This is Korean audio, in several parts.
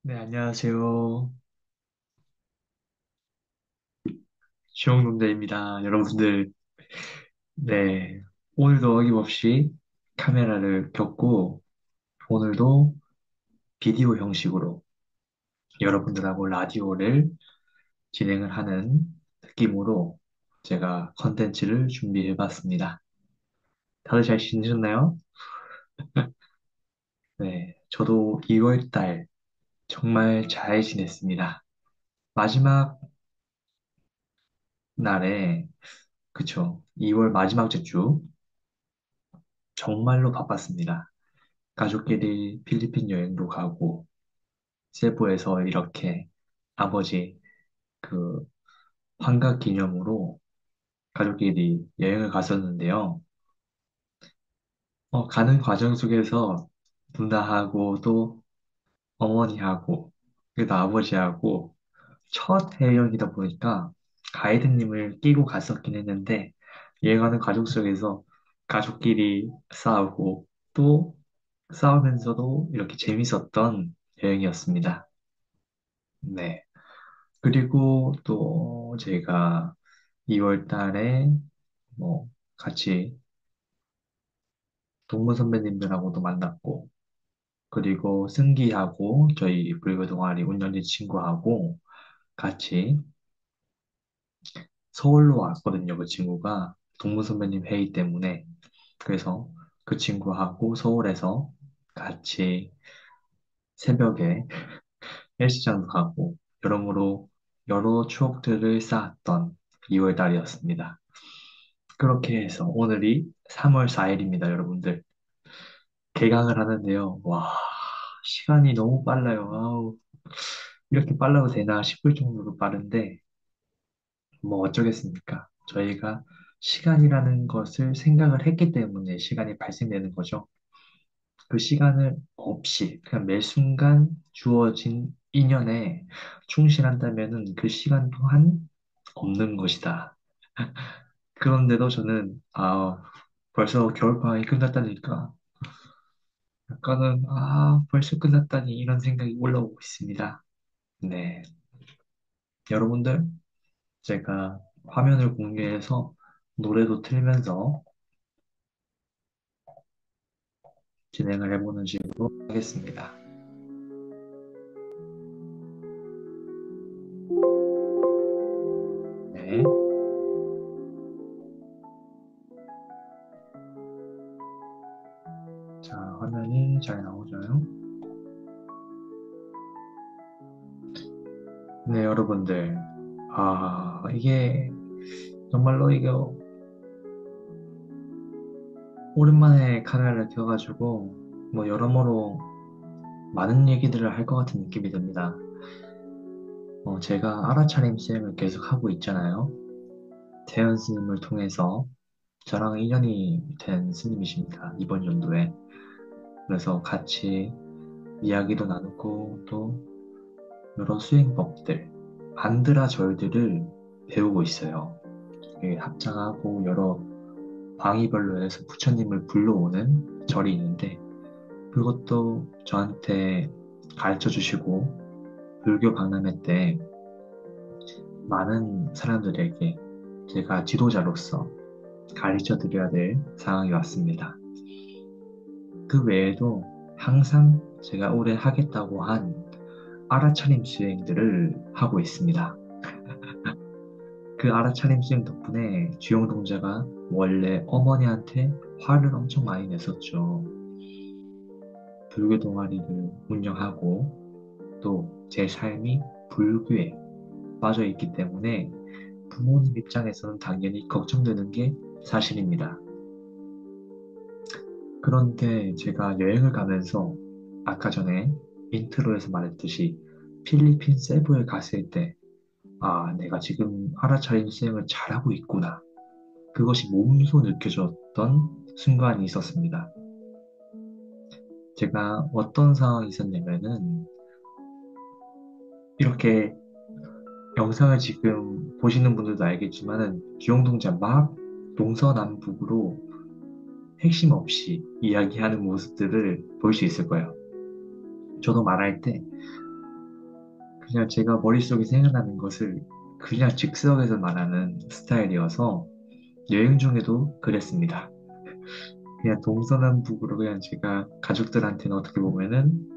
네, 안녕하세요. 주영농대입니다. 여러분들, 네. 오늘도 어김없이 카메라를 켰고, 오늘도 비디오 형식으로 여러분들하고 라디오를 진행을 하는 느낌으로 제가 컨텐츠를 준비해 봤습니다. 다들 잘 지내셨나요? 네. 저도 2월 달 정말 잘 지냈습니다. 마지막 날에, 그쵸. 2월 마지막 주 정말로 바빴습니다. 가족끼리 필리핀 여행도 가고, 세부에서 이렇게 아버지 그 환갑 기념으로 가족끼리 여행을 갔었는데요. 가는 과정 속에서 누나하고 또 어머니하고 그리고 아버지하고 첫 해외여행이다 보니까 가이드님을 끼고 갔었긴 했는데 여행하는 과정 속에서 가족끼리 싸우고 또 싸우면서도 이렇게 재밌었던 여행이었습니다. 네. 그리고 또 제가 2월 달에 뭐 같이 동문 선배님들하고도 만났고, 그리고 승기하고 저희 불교 동아리 운영진 친구하고 같이 서울로 왔거든요. 그 친구가 동문 선배님 회의 때문에. 그래서 그 친구하고 서울에서 같이 새벽에 헬스장도 가고, 여러모로 여러 추억들을 쌓았던 2월 달이었습니다. 그렇게 해서 오늘이 3월 4일입니다, 여러분들. 개강을 하는데요. 와, 시간이 너무 빨라요. 아우, 이렇게 빨라도 되나 싶을 정도로 빠른데, 뭐 어쩌겠습니까? 저희가 시간이라는 것을 생각을 했기 때문에 시간이 발생되는 거죠. 그 시간을 없이 그냥 매 순간 주어진 인연에 충실한다면은 그 시간 또한 없는 것이다. 그런데도 저는, 벌써 겨울방학이 끝났다니까. 약간은, 벌써 끝났다니, 이런 생각이 올라오고 있습니다. 네. 여러분들, 제가 화면을 공유해서 노래도 틀면서 진행을 해보는 식으로 하겠습니다. 네. 자, 화면이 잘 나오죠? 네, 여러분들. 이게 정말로 이게 오랜만에 카메라를 켜가지고 뭐 여러모로 많은 얘기들을 할 것 같은 느낌이 듭니다. 제가 알아차림 수행을 계속 하고 있잖아요. 태연 스님을 통해서 저랑 인연이 된 스님이십니다. 이번 연도에. 그래서 같이 이야기도 나누고 또 여러 수행법들, 반드라 절들을 배우고 있어요. 합장하고 여러 방위별로 해서 부처님을 불러오는 절이 있는데 그것도 저한테 가르쳐 주시고 불교 박람회 때 많은 사람들에게 제가 지도자로서 가르쳐 드려야 될 상황이 왔습니다. 그 외에도 항상 제가 올해 하겠다고 한 알아차림 수행들을 하고 있습니다. 그 알아차림 수행 덕분에 주영동자가 원래 어머니한테 화를 엄청 많이 냈었죠. 불교 동아리를 운영하고 또 제 삶이 불교에 빠져 있기 때문에 부모님 입장에서는 당연히 걱정되는 게 사실입니다. 그런데 제가 여행을 가면서 아까 전에 인트로에서 말했듯이 필리핀 세부에 갔을 때, 내가 지금 알아차림 수행을 잘하고 있구나. 그것이 몸소 느껴졌던 순간이 있었습니다. 제가 어떤 상황이 있었냐면은, 이렇게 영상을 지금 보시는 분들도 알겠지만은, 기영동자 막 동서남북으로 핵심 없이 이야기하는 모습들을 볼 수 있을 거예요. 저도 말할 때 그냥 제가 머릿속에 생각나는 것을 그냥 즉석에서 말하는 스타일이어서 여행 중에도 그랬습니다. 그냥 동서남북으로 그냥 제가 가족들한테는 어떻게 보면은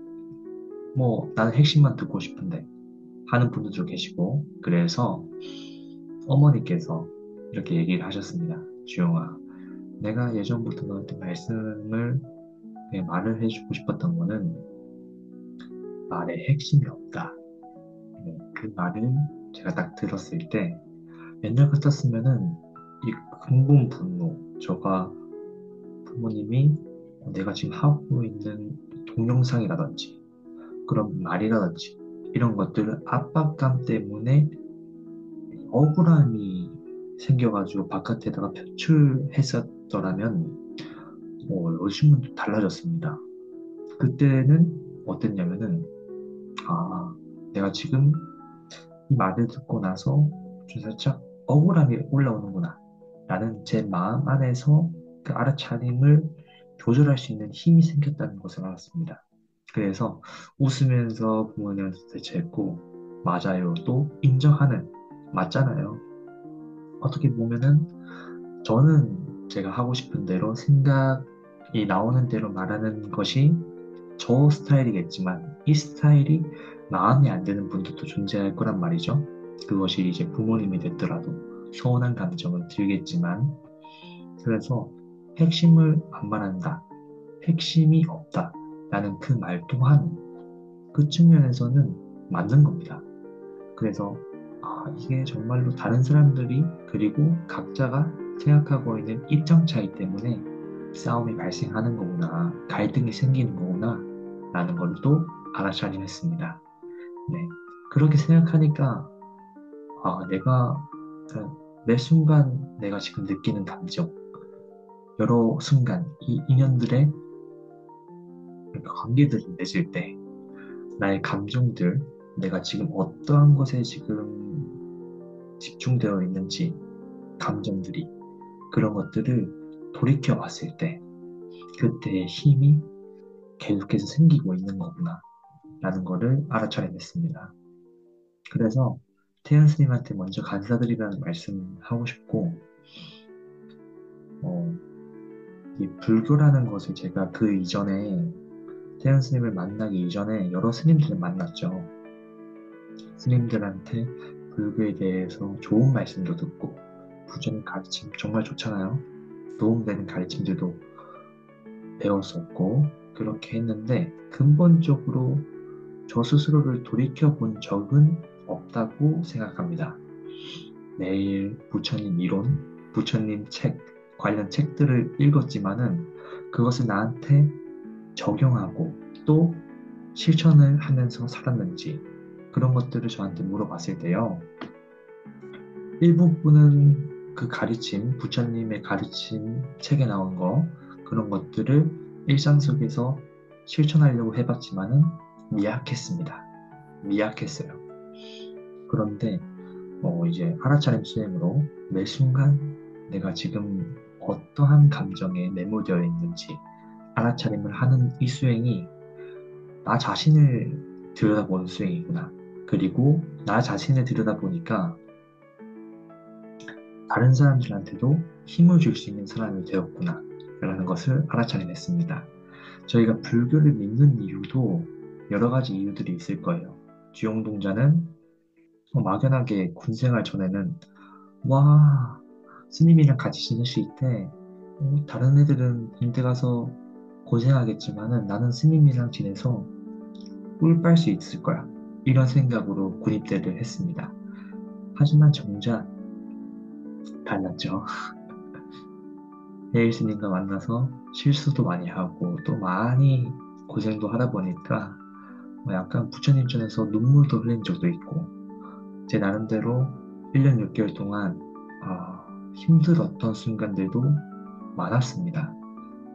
뭐 나는 핵심만 듣고 싶은데 하는 분들도 계시고 그래서 어머니께서 이렇게 얘기를 하셨습니다. 주영아, 내가 예전부터 너한테 말을 해주고 싶었던 거는 말에 핵심이 없다. 네, 그 말을 제가 딱 들었을 때 옛날 같았으면은 이 근본 분노, 저가 부모님이 내가 지금 하고 있는 동영상이라든지 그런 말이라든지 이런 것들을 압박감 때문에 억울함이 생겨가지고 바깥에다가 표출했었더라면 요즘은 좀 달라졌습니다. 그때는 어땠냐면은 내가 지금 이 말을 듣고 나서 좀 살짝 억울함이 올라오는구나 라는 제 마음 안에서 그 알아차림을 조절할 수 있는 힘이 생겼다는 것을 알았습니다. 그래서 웃으면서 부모님한테 대처했고 맞아요 또 인정하는 맞잖아요. 어떻게 보면은 저는 제가 하고 싶은 대로 생각이 나오는 대로 말하는 것이 저 스타일이겠지만 이 스타일이 마음에 안 드는 분들도 존재할 거란 말이죠. 그것이 이제 부모님이 됐더라도 서운한 감정을 들겠지만 그래서 핵심을 안 말한다. 핵심이 없다. 라는 그 말 또한 그 측면에서는 맞는 겁니다. 그래서 이게 정말로 다른 사람들이 그리고 각자가 생각하고 있는 입장 차이 때문에 싸움이 발생하는 거구나, 갈등이 생기는 거구나, 라는 걸 또 알아차림했습니다. 네. 그렇게 생각하니까, 내가, 매 순간 내가 지금 느끼는 감정, 여러 순간, 이 인연들의 관계들을 맺을 때, 나의 감정들, 내가 지금 어떠한 것에 지금 집중되어 있는지, 감정들이, 그런 것들을 돌이켜 봤을 때, 그때의 힘이 계속해서 생기고 있는 거구나, 라는 거를 알아차려냈습니다. 그래서 태연 스님한테 먼저 감사드리라는 말씀하고 싶고, 어, 이 불교라는 것을 제가 그 이전에, 태연 스님을 만나기 이전에 여러 스님들을 만났죠. 스님들한테 불교에 대해서 좋은 말씀도 듣고, 부처님 가르침 정말 좋잖아요. 도움되는 가르침들도 배웠었고, 그렇게 했는데, 근본적으로 저 스스로를 돌이켜 본 적은 없다고 생각합니다. 매일 부처님 이론, 부처님 책, 관련 책들을 읽었지만은 그것을 나한테 적용하고 또 실천을 하면서 살았는지 그런 것들을 저한테 물어봤을 때요. 일부분은 그 가르침, 부처님의 가르침 책에 나온 거, 그런 것들을 일상 속에서 실천하려고 해봤지만은 미약했습니다. 미약했어요. 그런데 이제 하나차림 수행으로 매 순간 내가 지금 어떠한 감정에 매몰되어 있는지 알아차림을 하는 이 수행이 나 자신을 들여다보는 수행이구나. 그리고 나 자신을 들여다보니까 다른 사람들한테도 힘을 줄 수 있는 사람이 되었구나. 라는 것을 알아차림했습니다. 저희가 불교를 믿는 이유도 여러 가지 이유들이 있을 거예요. 주용동자는 막연하게 군생활 전에는 와, 스님이랑 같이 지낼 수 있대. 다른 애들은 군대 가서 고생하겠지만은 나는 스님이랑 지내서 꿀 빨 수 있을 거야. 이런 생각으로 군입대를 했습니다. 하지만 정작 달랐죠. 헤일 스님과 만나서 실수도 많이 하고 또 많이 고생도 하다 보니까 약간 부처님 전에서 눈물도 흘린 적도 있고 제 나름대로 1년 6개월 동안 힘들었던 순간들도 많았습니다.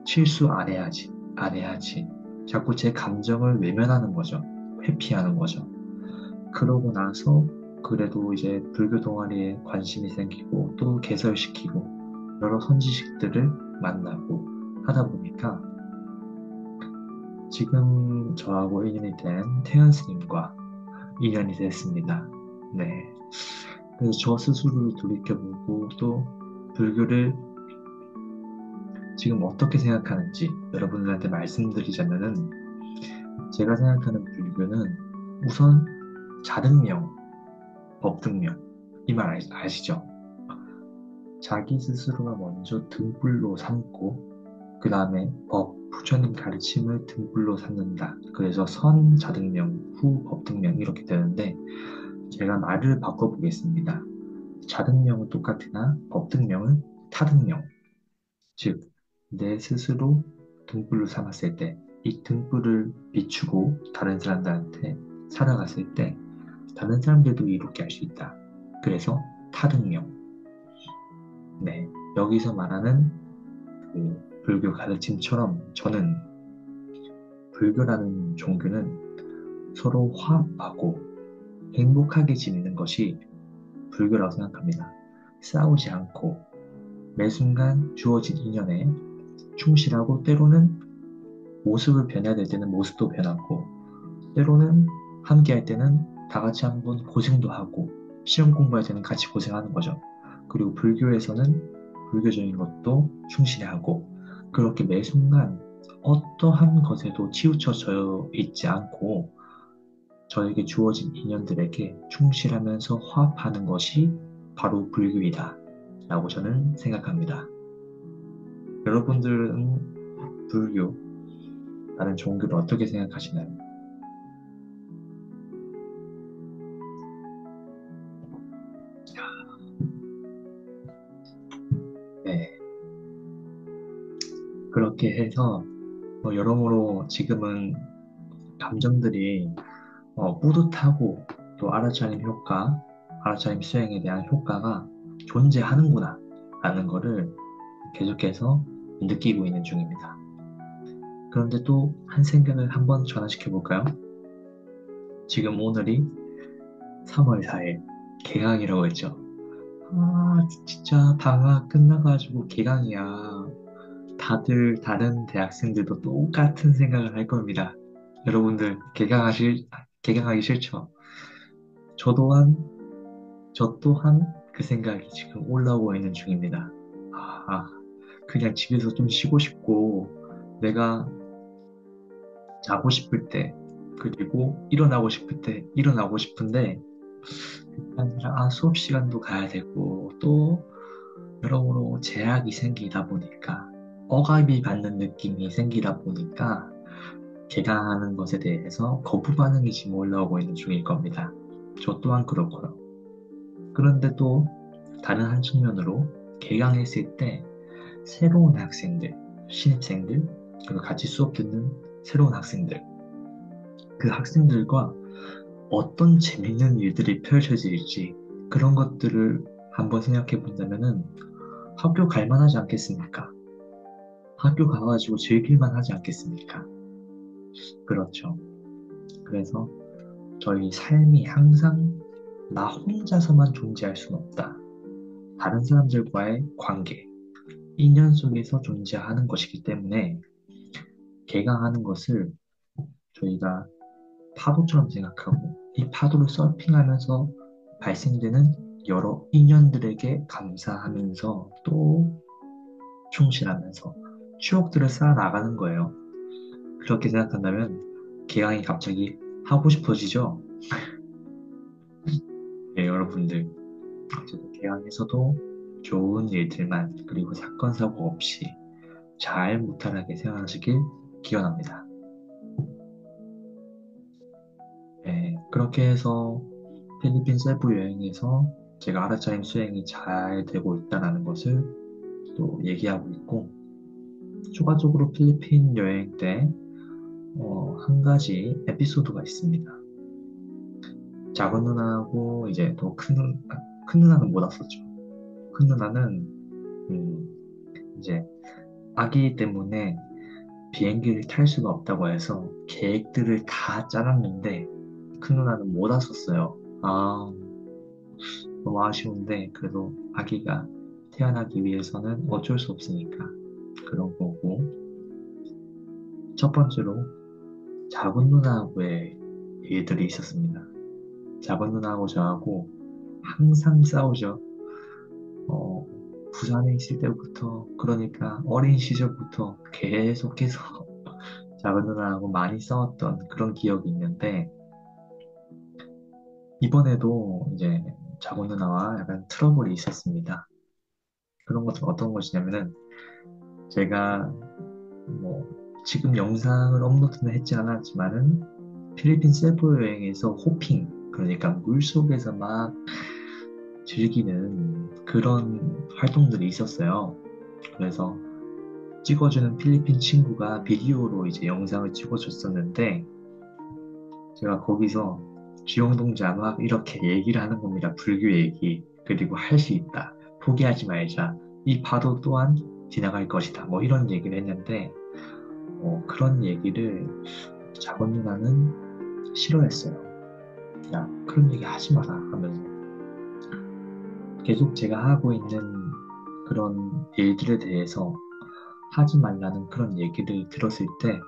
실수 안 해야지, 안 해야지. 자꾸 제 감정을 외면하는 거죠. 회피하는 거죠. 그러고 나서 그래도 이제 불교 동아리에 관심이 생기고 또 개설시키고 여러 선지식들을 만나고 하다 보니까 지금 저하고 인연이 된 태연 스님과 인연이 됐습니다. 네. 그래서 저 스스로를 돌이켜보고 또 불교를 지금 어떻게 생각하는지 여러분들한테 말씀드리자면은 제가 생각하는 불교는 우선 자등명, 법등명 이 말 아시죠? 자기 스스로가 먼저 등불로 삼고 그 다음에 법, 부처님 가르침을 등불로 삼는다. 그래서 선 자등명, 후 법등명 이렇게 되는데 제가 말을 바꿔보겠습니다. 자등명은 똑같으나 법등명은 타등명, 즉 내 스스로 등불로 삼았을 때 이 등불을 비추고 다른 사람들한테 살아갔을 때 다른 사람들도 이롭게 할 수 있다. 그래서 타등명. 네, 여기서 말하는 그 불교 가르침처럼 저는 불교라는 종교는 서로 화합하고 행복하게 지내는 것이 불교라고 생각합니다. 싸우지 않고 매 순간 주어진 인연에 충실하고 때로는 모습을 변해야 될 때는 모습도 변하고 때로는 함께 할 때는 다 같이 한번 고생도 하고 시험 공부할 때는 같이 고생하는 거죠. 그리고 불교에서는 불교적인 것도 충실하고 그렇게 매 순간 어떠한 것에도 치우쳐져 있지 않고 저에게 주어진 인연들에게 충실하면서 화합하는 것이 바로 불교이다 라고 저는 생각합니다. 여러분들은 불교라는 종교를 어떻게 생각하시나요? 네, 그렇게 해서 여러모로 지금은 감정들이 뿌듯하고 또 알아차림 효과, 알아차림 수행에 대한 효과가 존재하는구나 라는 거를 계속해서 느끼고 있는 중입니다. 그런데 또 한 생각을 한번 전환시켜 볼까요? 지금 오늘이 3월 4일 개강이라고 했죠. 아, 진짜 방학 끝나가지고 개강이야. 다들 다른 대학생들도 똑같은 생각을 할 겁니다. 여러분들 개강하기 싫죠? 저 또한 저 또한 그 생각이 지금 올라오고 있는 중입니다. 아, 그냥 집에서 좀 쉬고 싶고 내가 자고 싶을 때 그리고 일어나고 싶을 때 일어나고 싶은데 그게 아니라 수업 시간도 가야 되고 또 여러모로 제약이 생기다 보니까 억압이 받는 느낌이 생기다 보니까 개강하는 것에 대해서 거부 반응이 지금 올라오고 있는 중일 겁니다. 저 또한 그렇고요. 그런데 또 다른 한 측면으로 개강했을 때 새로운 학생들, 신입생들, 그리고 같이 수업 듣는 새로운 학생들, 그 학생들과 어떤 재밌는 일들이 펼쳐질지 그런 것들을 한번 생각해 본다면은 학교 갈 만하지 않겠습니까? 학교 가가지고 즐길만 하지 않겠습니까? 그렇죠. 그래서 저희 삶이 항상 나 혼자서만 존재할 수는 없다. 다른 사람들과의 관계, 인연 속에서 존재하는 것이기 때문에 개강하는 것을 저희가 파도처럼 생각하고 이 파도를 서핑하면서 발생되는 여러 인연들에게 감사하면서 또 충실하면서 추억들을 쌓아 나가는 거예요. 그렇게 생각한다면 개강이 갑자기 하고 싶어지죠? 네, 여러분들. 어쨌든 개강에서도 좋은 일들만 그리고 사건, 사고 없이 잘 무탈하게 생활하시길 기원합니다. 네, 그렇게 해서 필리핀 세부 여행에서 제가 아라차임 수행이 잘 되고 있다는 것을 또 얘기하고 있고, 추가적으로 필리핀 여행 때, 한 가지 에피소드가 있습니다. 작은 누나하고 이제 큰 누나는 못 왔었죠. 큰 누나는, 이제 아기 때문에 비행기를 탈 수가 없다고 해서 계획들을 다 짜놨는데, 큰 누나는 못 왔었어요. 너무 아쉬운데, 그래도 아기가 태어나기 위해서는 어쩔 수 없으니까 그런 거고. 첫 번째로 작은 누나하고의 일들이 있었습니다. 작은 누나하고 저하고 항상 싸우죠. 어, 부산에 있을 때부터, 그러니까 어린 시절부터 계속해서 작은 누나하고 많이 싸웠던 그런 기억이 있는데, 이번에도 이제 작은 누나와 약간 트러블이 있었습니다. 그런 것은 어떤 것이냐면은, 제가 뭐, 지금 영상을 업로드는 했지 않았지만은, 필리핀 세부 여행에서 호핑, 그러니까 물속에서 막 즐기는 그런 활동들이 있었어요. 그래서 찍어주는 필리핀 친구가 비디오로 이제 영상을 찍어줬었는데, 제가 거기서 주영동자 막 이렇게 얘기를 하는 겁니다. 불교 얘기. 그리고 할 수 있다. 포기하지 말자. 이 파도 또한 지나갈 것이다. 뭐 이런 얘기를 했는데, 그런 얘기를 작은 누나는 싫어했어요. 야, 그런 얘기 하지 마라 하면서 계속 제가 하고 있는 그런 일들에 대해서 하지 말라는 그런 얘기를 들었을 때,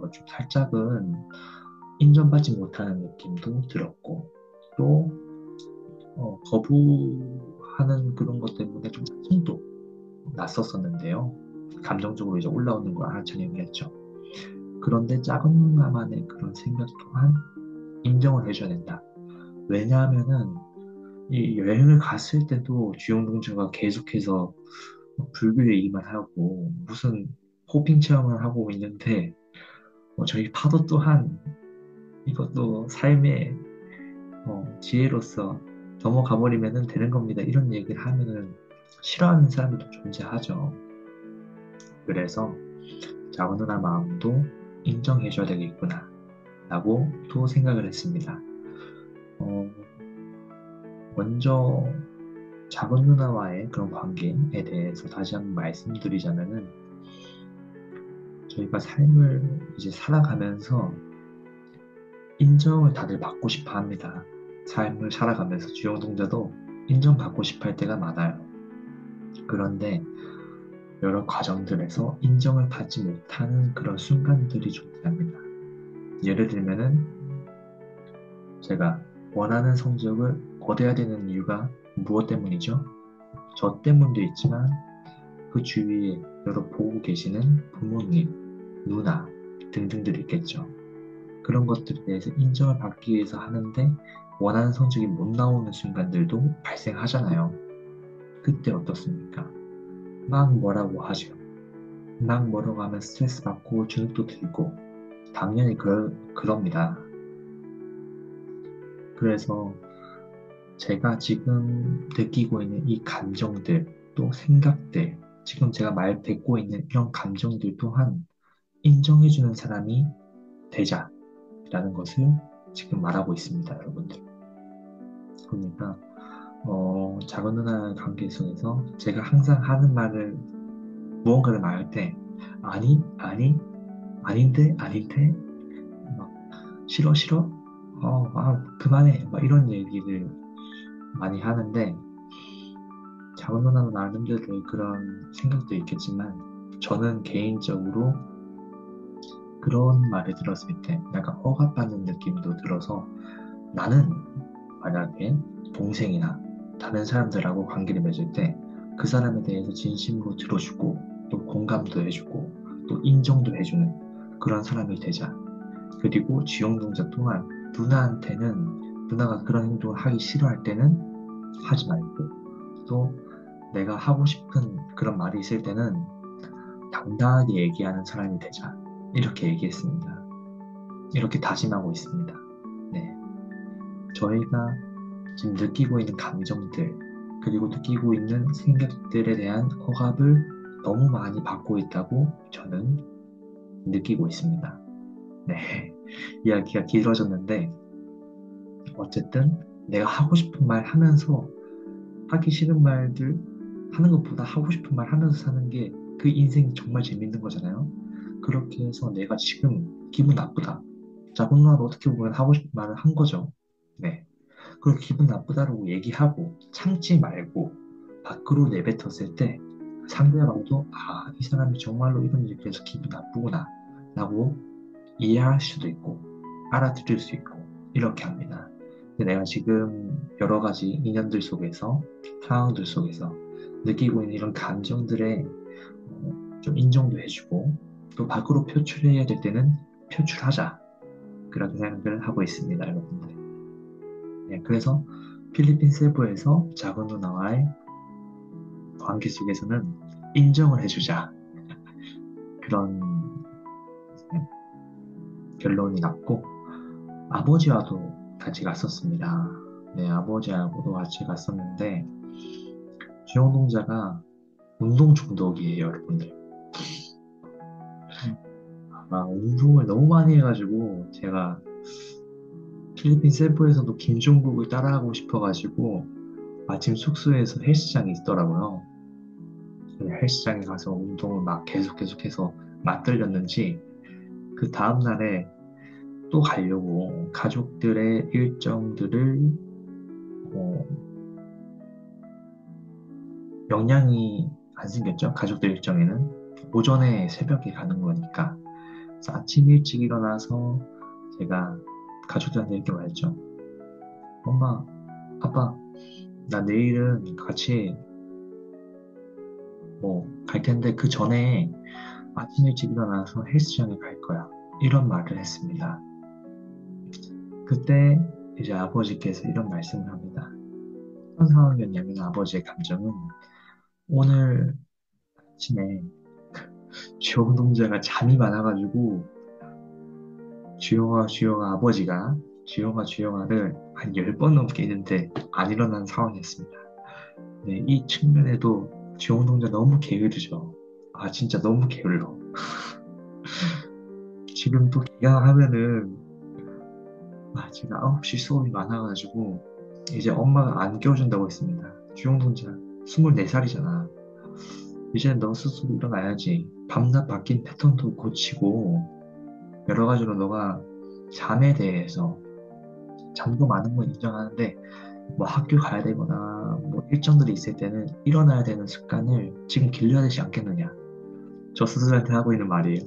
좀 살짝은 인정받지 못하는 느낌도 들었고, 또 거부하는 그런 것 때문에 좀 짜증도 났었었는데요. 감정적으로 이제 올라오는 걸 알아차리긴 했죠. 그런데 작은 누나만의 그런 생각 또한 인정을 해줘야 된다. 왜냐하면은 이 여행을 갔을 때도 주영동자가 계속해서 불교 얘기만 하고 무슨 호핑 체험을 하고 있는데, 저희 파도 또한 이것도 삶의 지혜로서 넘어가 버리면 되는 겁니다. 이런 얘기를 하면은 싫어하는 사람들도 존재하죠. 그래서 작은 누나 마음도 인정해줘야 되겠구나 라고 또 생각을 했습니다. 어, 먼저 작은 누나와의 그런 관계에 대해서 다시 한번 말씀드리자면은, 저희가 삶을 이제 살아가면서 인정을 다들 받고 싶어 합니다. 삶을 살아가면서 주영동자도 인정받고 싶어 할 때가 많아요. 그런데 여러 과정들에서 인정을 받지 못하는 그런 순간들이 존재합니다. 예를 들면은 제가 원하는 성적을 얻어야 되는 이유가 무엇 때문이죠? 저 때문도 있지만 그 주위에 여러 보고 계시는 부모님, 누나 등등들이 있겠죠. 그런 것들에 대해서 인정을 받기 위해서 하는데 원하는 성적이 못 나오는 순간들도 발생하잖아요. 그때 어떻습니까? 막 뭐라고 하죠. 막 뭐라고 하면 스트레스 받고 주눅도 들고 당연히 그럽니다. 그래서 제가 지금 느끼고 있는 이 감정들, 또 생각들, 지금 제가 말 뱉고 있는 이런 감정들 또한 인정해주는 사람이 되자라는 것을 지금 말하고 있습니다, 여러분들. 그러니까 작은 누나 관계 속에서 제가 항상 하는 말을, 무언가를 말할 때 아니, 아니, 아닌데, 아닌데, 막 싫어, 싫어, 그만해, 막 이런 얘기를 많이 하는데, 작은 누나는 나름대로 그런 생각도 있겠지만, 저는 개인적으로 그런 말을 들었을 때 약간 억압받는 느낌도 들어서, 나는 만약에 동생이나 다른 사람들하고 관계를 맺을 때 그 사람에 대해서 진심으로 들어주고 또 공감도 해주고 또 인정도 해주는 그런 사람이 되자. 그리고 주영동자 또한 누나가 그런 행동을 하기 싫어할 때는 하지 말고, 또 내가 하고 싶은 그런 말이 있을 때는 당당하게 얘기하는 사람이 되자. 이렇게 얘기했습니다. 이렇게 다짐하고 있습니다. 네. 저희가 지금 느끼고 있는 감정들, 그리고 느끼고 있는 생각들에 대한 억압을 너무 많이 받고 있다고 저는 느끼고 있습니다. 네. 이야기가 길어졌는데, 어쨌든 내가 하고 싶은 말 하면서 하기 싫은 말들 하는 것보다 하고 싶은 말 하면서 사는 게 그 인생이 정말 재밌는 거잖아요. 그렇게 해서 내가 지금 기분 나쁘다. 자, 혼나도 어떻게 보면 하고 싶은 말을 한 거죠. 네. 그걸 기분 나쁘다라고 얘기하고 참지 말고 밖으로 내뱉었을 때 상대방도 이 사람이 정말로 이런 얘기를 해서 기분 나쁘구나 라고 이해할 수도 있고 알아들을 수 있고 이렇게 합니다. 근데 내가 지금 여러 가지 인연들 속에서, 상황들 속에서 느끼고 있는 이런 감정들에 좀 인정도 해주고, 또 밖으로 표출해야 될 때는 표출하자. 그런 생각을 하고 있습니다, 여러분들. 네, 그래서 필리핀 세부에서 작은 누나와의 관계 속에서는 인정을 해주자. 그런 결론이 났고, 아버지와도 같이 갔었습니다. 네, 아버지하고도 같이 갔었는데, 주영동자가 운동 중독이에요, 여러분들. 운동을 너무 많이 해가지고, 제가 필리핀 세부에서도 김종국을 따라하고 싶어가지고, 마침 숙소에서 헬스장이 있더라고요. 헬스장에 가서 운동을 막 계속해서 맞들렸는지, 그 다음날에 또 가려고 가족들의 일정들을 어, 영향이 안 생겼죠. 가족들 일정에는 오전에 새벽에 가는 거니까. 그래서 아침 일찍 일어나서 제가 가족들한테 이렇게 말했죠. 엄마, 아빠, 나 내일은 같이 뭐 갈 텐데 그 전에 아침 일찍 일어나서 헬스장에 갈 거야. 이런 말을 했습니다. 그때 이제 아버지께서 이런 말씀을 합니다. 어떤 상황이었냐면 아버지의 감정은 오늘 아침에 주영동자가 잠이 많아가지고 주영아 아버지가 주영아를 한 10번 넘게 했는데 안 일어난 상황이었습니다. 네, 이 측면에도 주영동자 너무 게으르죠. 아 진짜 너무 게을러. 지금 또 기강하면은 제가 9시 수업이 많아가지고 이제 엄마가 안 깨워준다고 했습니다. 주영동자 24살이잖아. 이제 너 스스로 일어나야지. 밤낮 바뀐 패턴도 고치고 여러 가지로 너가 잠에 대해서 잠도 많은 건 인정하는데 뭐 학교 가야 되거나 뭐 일정들이 있을 때는 일어나야 되는 습관을 지금 길러야 되지 않겠느냐. 저 스스로한테 하고 있는 말이에요.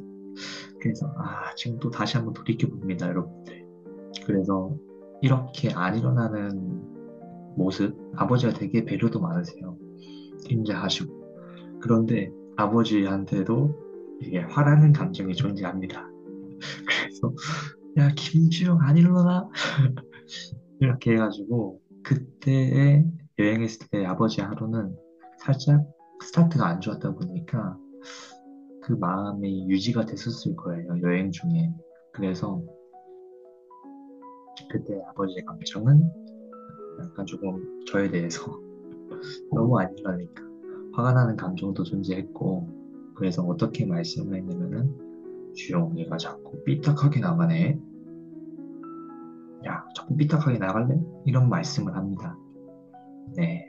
그래서 지금 또 다시 한번 돌이켜 봅니다, 여러분들. 그래서 이렇게 안 일어나는 모습 아버지가 되게 배려도 많으세요. 인자하시고. 그런데 아버지한테도 이게 화나는 감정이 존재합니다. 그래서 야 김주영 안 일어나? 이렇게 해가지고 그때에 여행했을 때 아버지 하루는 살짝 스타트가 안 좋았다 보니까 그 마음이 유지가 됐었을 거예요, 여행 중에. 그래서 그때 아버지의 감정은 약간 조금 저에 대해서 너무 안 일어나니까 화가 나는 감정도 존재했고, 그래서 어떻게 말씀을 했냐면은 주영이가 자꾸 삐딱하게 나가네. 야, 자꾸 삐딱하게 나갈래? 이런 말씀을 합니다. 네.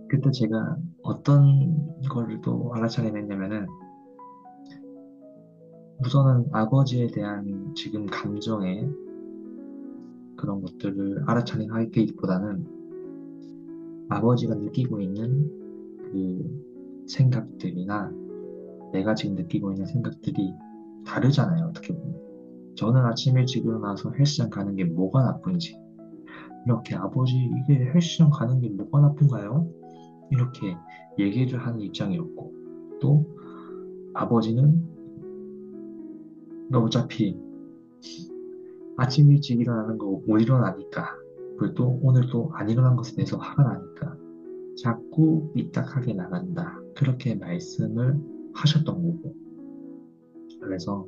그때 제가 어떤 거를 또 알아차려냈냐면은 우선은 아버지에 대한 지금 감정의 그런 것들을 알아차림하기보다는 아버지가 느끼고 있는 그 생각들이나 내가 지금 느끼고 있는 생각들이 다르잖아요, 어떻게 보면. 저는 아침 일찍 일어나서 헬스장 가는 게 뭐가 나쁜지, 이렇게 아버지 이게 헬스장 가는 게 뭐가 나쁜가요? 이렇게 얘기를 하는 입장이었고, 또 아버지는 너 어차피 아침 일찍 일어나는 거 못 일어나니까, 그리고 또 오늘 또 안 일어난 것에 대해서 화가 나니까 자꾸 삐딱하게 나간다. 그렇게 말씀을 하셨던 거고. 그래서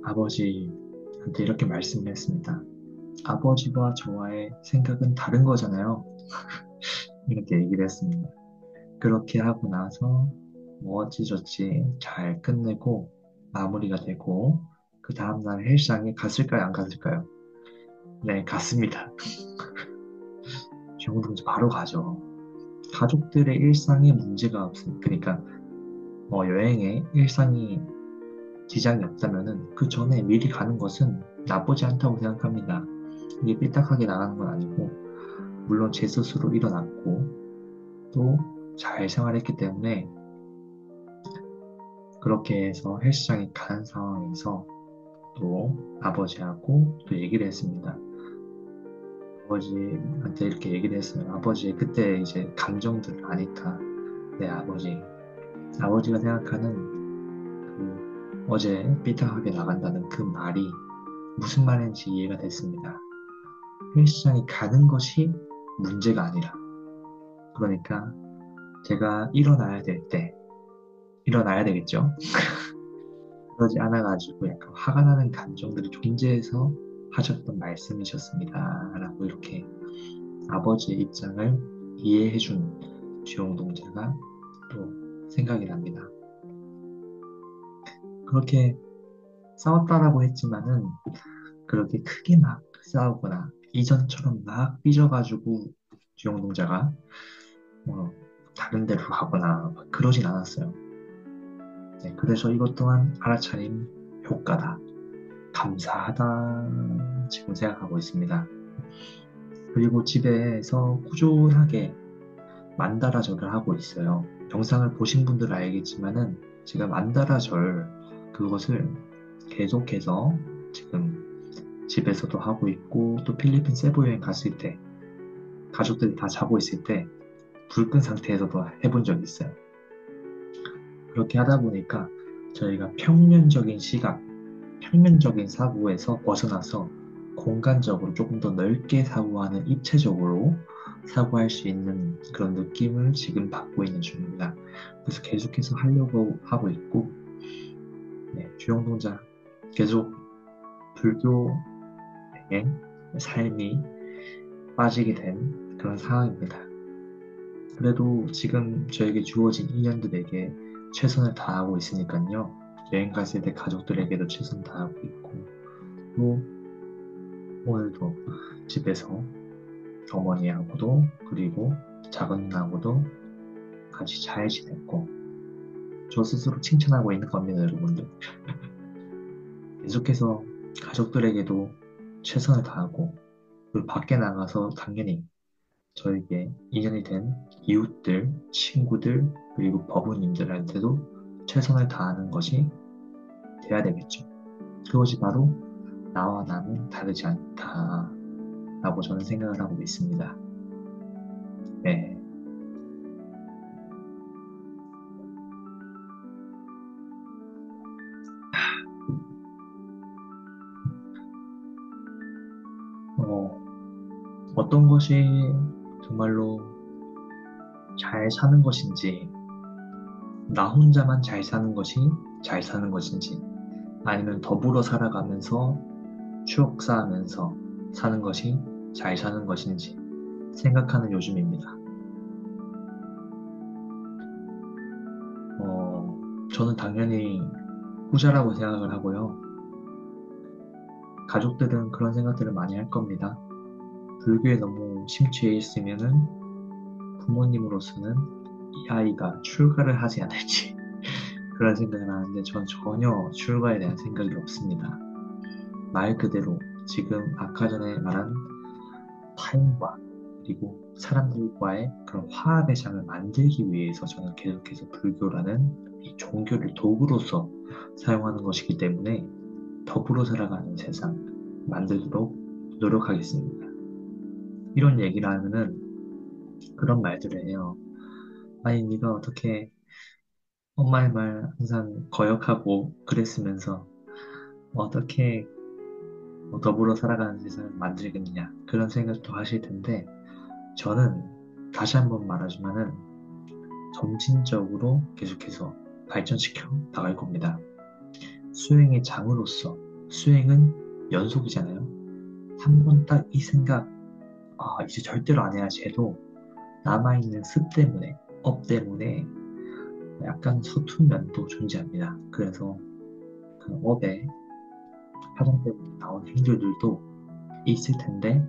아버지한테 이렇게 말씀을 했습니다. 아버지와 저와의 생각은 다른 거잖아요. 이렇게 얘기를 했습니다. 그렇게 하고 나서 뭐 어찌저찌 잘 끝내고 마무리가 되고 그 다음날 헬스장에 갔을까요? 안 갔을까요? 네, 갔습니다. 정동지 바로 가죠. 가족들의 일상에 문제가 없으니 그러니까 여행에 일상이 지장이 없다면은 그 전에 미리 가는 것은 나쁘지 않다고 생각합니다. 이게 삐딱하게 나가는 건 아니고 물론 제 스스로 일어났고 또 잘 생활했기 때문에 그렇게 해서 헬스장에 가는 상황에서 또 아버지하고 또 얘기를 했습니다. 아버지한테 이렇게 얘기를 했어요. 아버지, 그때 이제 감정들을 아니까 내 아버지가 생각하는 어제 삐딱하게 나간다는 그 말이 무슨 말인지 이해가 됐습니다. 헬스장에 가는 것이 문제가 아니라, 그러니까 제가 일어나야 될 때, 일어나야 되겠죠? 그러지 않아가지고 약간 화가 나는 감정들이 존재해서 하셨던 말씀이셨습니다. 라고 이렇게 아버지의 입장을 이해해준 주용동자가 또 생각이 납니다. 그렇게 싸웠다라고 했지만은 그렇게 크게 막 싸우거나 이전처럼 막 삐져가지고 주용동자가 뭐 다른 데로 가거나 막 그러진 않았어요. 네, 그래서 이것 또한 알아차림 효과다. 감사하다. 지금 생각하고 있습니다. 그리고 집에서 꾸준하게 만다라절을 하고 있어요. 영상을 보신 분들은 알겠지만은 제가 만다라절 그것을 계속해서 지금 집에서도 하고 있고 또 필리핀 세부 여행 갔을 때 가족들이 다 자고 있을 때 불 끈 상태에서도 해본 적이 있어요. 그렇게 하다 보니까 저희가 평면적인 시각, 평면적인 사고에서 벗어나서 공간적으로 조금 더 넓게 사고하는 입체적으로 사고할 수 있는 그런 느낌을 지금 받고 있는 중입니다. 그래서 계속해서 하려고 하고 있고, 네, 주영 동작 계속 불교의 삶이 빠지게 된 그런 상황입니다. 그래도 지금 저에게 주어진 인연들에게 최선을 다하고 있으니까요. 여행 갔을 때 가족들에게도 최선 다하고 있고, 또 오늘도 집에서 어머니하고도 그리고 작은 누나하고도 같이 잘 지냈고, 저 스스로 칭찬하고 있는 겁니다, 여러분들. 계속해서 가족들에게도 최선을 다하고, 그리고 밖에 나가서 당연히 저에게 인연이 된 이웃들, 친구들, 그리고 법부님들한테도 최선을 다하는 것이 돼야 되겠죠. 그것이 바로 나와 남은 다르지 않다라고 저는 생각을 하고 있습니다. 네. 어, 어떤 것이 정말로 잘 사는 것인지, 나 혼자만 잘 사는 것이 잘 사는 것인지, 아니면 더불어 살아가면서 추억 쌓으면서 사는 것이 잘 사는 것인지 생각하는 요즘입니다. 저는 당연히 후자라고 생각을 하고요. 가족들은 그런 생각들을 많이 할 겁니다. 불교에 너무 심취해 있으면은 부모님으로서는 이 아이가 출가를 하지 않을지 그런 생각을 하는데 전 전혀 출가에 대한 생각이 없습니다. 말 그대로 지금 아까 전에 말한 타인과 그리고 사람들과의 그런 화합의 장을 만들기 위해서 저는 계속해서 불교라는 이 종교를 도구로서 사용하는 것이기 때문에 더불어 살아가는 세상 만들도록 노력하겠습니다. 이런 얘기를 하면은 그런 말들을 해요. 아니, 네가 어떻게 엄마의 말 항상 거역하고 그랬으면서 어떻게 더불어 살아가는 세상을 만들겠느냐 그런 생각도 하실 텐데 저는 다시 한번 말하지만은 점진적으로 계속해서 발전시켜 나갈 겁니다. 수행의 장으로서 수행은 연속이잖아요. 한 번 딱 이 생각 이제 절대로 안 해야지 해도 남아있는 습 때문에 업 때문에 약간 서툰 면도 존재합니다. 그래서 그 업에 파장 때문에 나온 행동들도 있을 텐데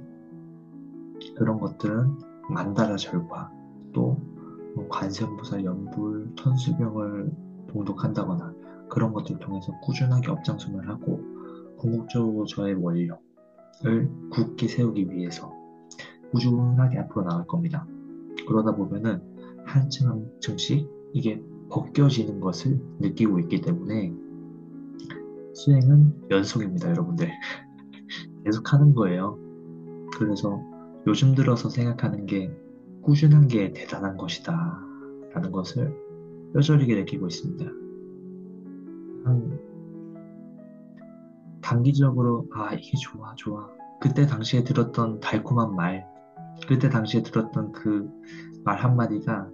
그런 것들은 만다라 절과 또뭐 관세음보살 연불 천수경을 봉독한다거나 그런 것들을 통해서 꾸준하게 업장수를 하고 궁극적으로 저의 원력을 굳게 세우기 위해서 꾸준하게 앞으로 나갈 겁니다. 그러다 보면은 한층 한층씩 이게 벗겨지는 것을 느끼고 있기 때문에 수행은 연속입니다, 여러분들. 계속 하는 거예요. 그래서 요즘 들어서 생각하는 게 꾸준한 게 대단한 것이다. 라는 것을 뼈저리게 느끼고 있습니다. 한 단기적으로, 아, 이게 좋아, 좋아. 그때 당시에 들었던 달콤한 말, 그때 당시에 들었던 그 말 한마디가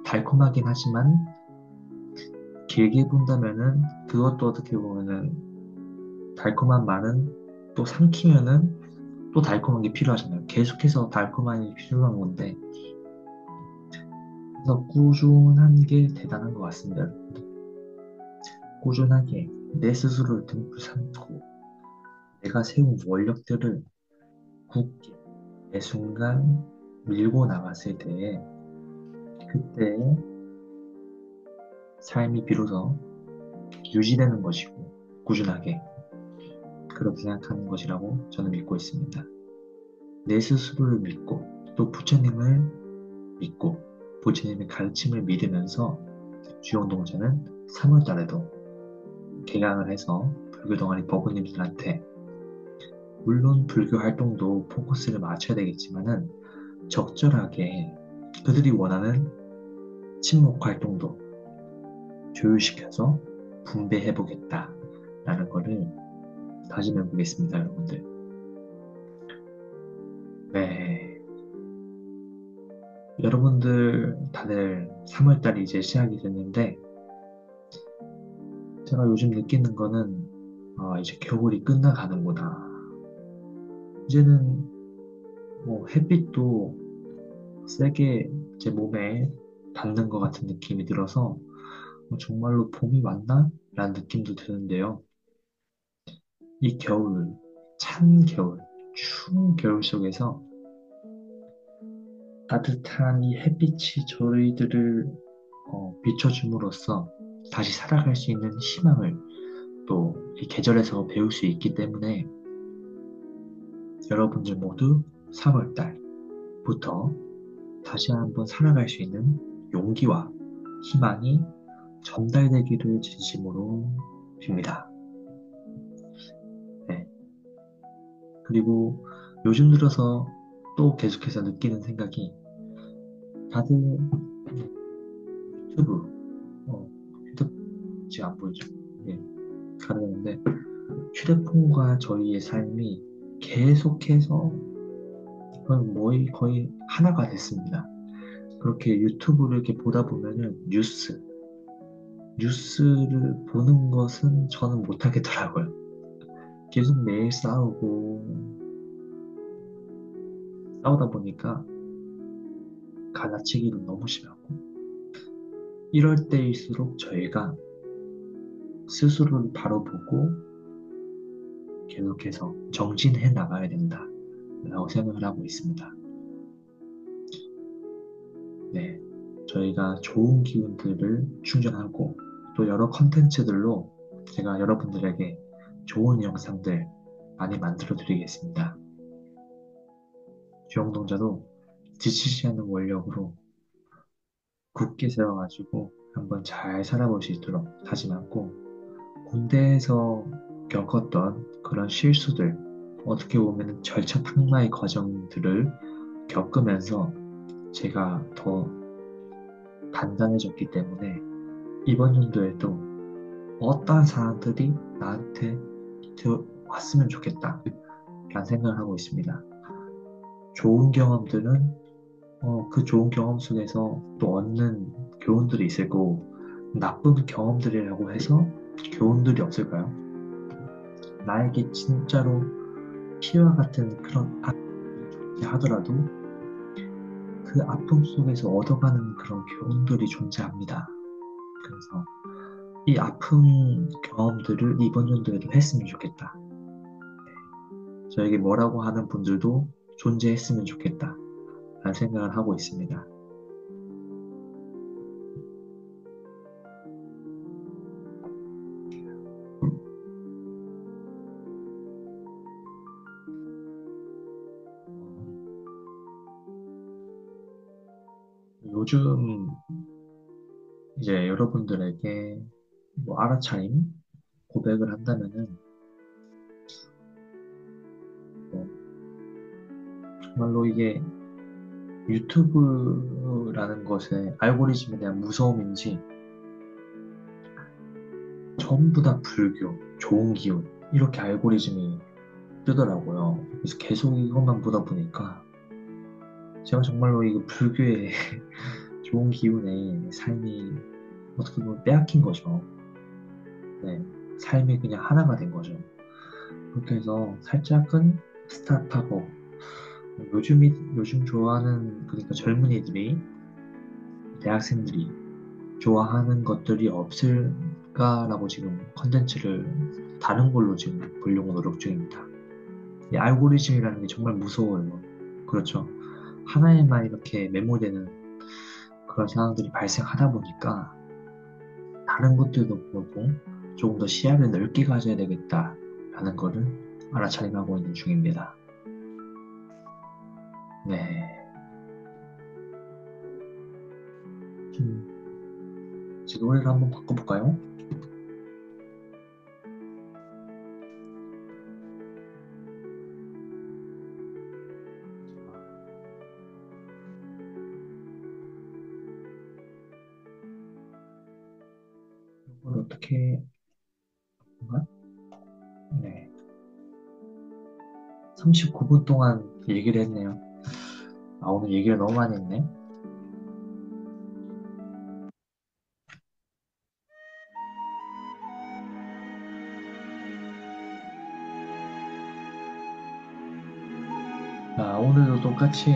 달콤하긴 하지만 길게 본다면은 그것도 어떻게 보면은 달콤한 말은 또 삼키면은 또 달콤한 게 필요하잖아요. 계속해서 달콤한 게 필요한 건데 그래서 꾸준한 게 대단한 것 같습니다. 꾸준하게 내 스스로를 등불 삼고 내가 세운 원력들을 굳게 매 순간 밀고 나갔을 때에 그때 삶이 비로소 유지되는 것이고 꾸준하게 그렇게 생각하는 것이라고 저는 믿고 있습니다. 내 스스로를 믿고 또 부처님을 믿고 부처님의 가르침을 믿으면서 주영동자는 3월 달에도 개강을 해서 불교 동아리 버부님들한테 물론 불교 활동도 포커스를 맞춰야 되겠지만은 적절하게 그들이 원하는 친목 활동도 조율시켜서 분배해보겠다라는 거를 다짐해보겠습니다, 여러분들. 네, 여러분들 다들 3월달이 이제 시작이 됐는데 제가 요즘 느끼는 거는 이제 겨울이 끝나가는구나. 이제는 뭐 햇빛도 세게 제 몸에 닿는 것 같은 느낌이 들어서 정말로 봄이 왔나? 라는 느낌도 드는데요. 이 겨울, 찬 겨울, 추운 겨울 속에서 따뜻한 이 햇빛이 저희들을 비춰줌으로써 다시 살아갈 수 있는 희망을 또 이 계절에서 배울 수 있기 때문에 여러분들 모두 3월달부터 다시 한번 살아갈 수 있는 용기와 희망이 전달되기를 진심으로 빕니다. 네. 그리고 요즘 들어서 또 계속해서 느끼는 생각이 다들 유튜브, 휴대폰 지금 안 보이죠? 예, 가려는데 휴대폰과 저희의 삶이 계속해서 거의 하나가 됐습니다. 그렇게 유튜브를 이렇게 보다 보면은 뉴스를 보는 것은 저는 못하겠더라고요. 계속 매일 싸우다 보니까 갈라치기도 너무 심하고 이럴 때일수록 저희가 스스로를 바로 보고 계속해서 정진해 나가야 된다라고 생각을 하고 있습니다. 네, 저희가 좋은 기운들을 충전하고 또 여러 컨텐츠들로 제가 여러분들에게 좋은 영상들 많이 만들어 드리겠습니다. 주영동자도 지치지 않는 원력으로 굳게 세워가지고 한번 잘 살아볼 수 있도록 다짐하고 군대에서 겪었던 그런 실수들 어떻게 보면 절차탁마의 과정들을 겪으면서 제가 더 단단해졌기 때문에 이번 연도에도 어떠한 사람들이 나한테 왔으면 좋겠다 라는 생각을 하고 있습니다. 좋은 경험들은 그 좋은 경험 속에서 또 얻는 교훈들이 있을 거고 나쁜 경험들이라고 해서 교훈들이 없을까요? 나에게 진짜로 피와 같은 그런 아픔이 존재하더라도 그 아픔 속에서 얻어가는 그런 교훈들이 존재합니다. 그래서 이 아픈 경험들을 이번 연도에도 했으면 좋겠다. 저에게 뭐라고 하는 분들도 존재했으면 좋겠다. 라는 생각을 하고 있습니다. 요즘 이제 여러분들에게 뭐 알아차림 고백을 한다면은 뭐 정말로 이게 유튜브라는 것의 알고리즘에 대한 무서움인지 전부 다 불교, 좋은 기운 이렇게 알고리즘이 뜨더라고요. 그래서 계속 이것만 보다 보니까 제가 정말로 이거 불교의 좋은 기운에 삶이 어떻게 보면 빼앗긴 거죠. 네, 삶이 그냥 하나가 된 거죠. 그렇게 해서 살짝은 스탑하고 요즘 좋아하는 그러니까 젊은이들이 대학생들이 좋아하는 것들이 없을까라고 지금 컨텐츠를 다른 걸로 지금 보려고 노력 중입니다. 이 알고리즘이라는 게 정말 무서워요. 그렇죠. 하나에만 이렇게 매몰되는 그런 상황들이 발생하다 보니까 다른 것들도 보고 조금 더 시야를 넓게 가져야 되겠다라는 거를 알아차림하고 있는 중입니다. 네. 이제 노래를 한번 바꿔볼까요? 이걸 어떻게, 뭔가? 네. 39분 동안 얘기를 했네요. 아, 오늘 얘기를 너무 많이 했네. 자, 오늘도 똑같이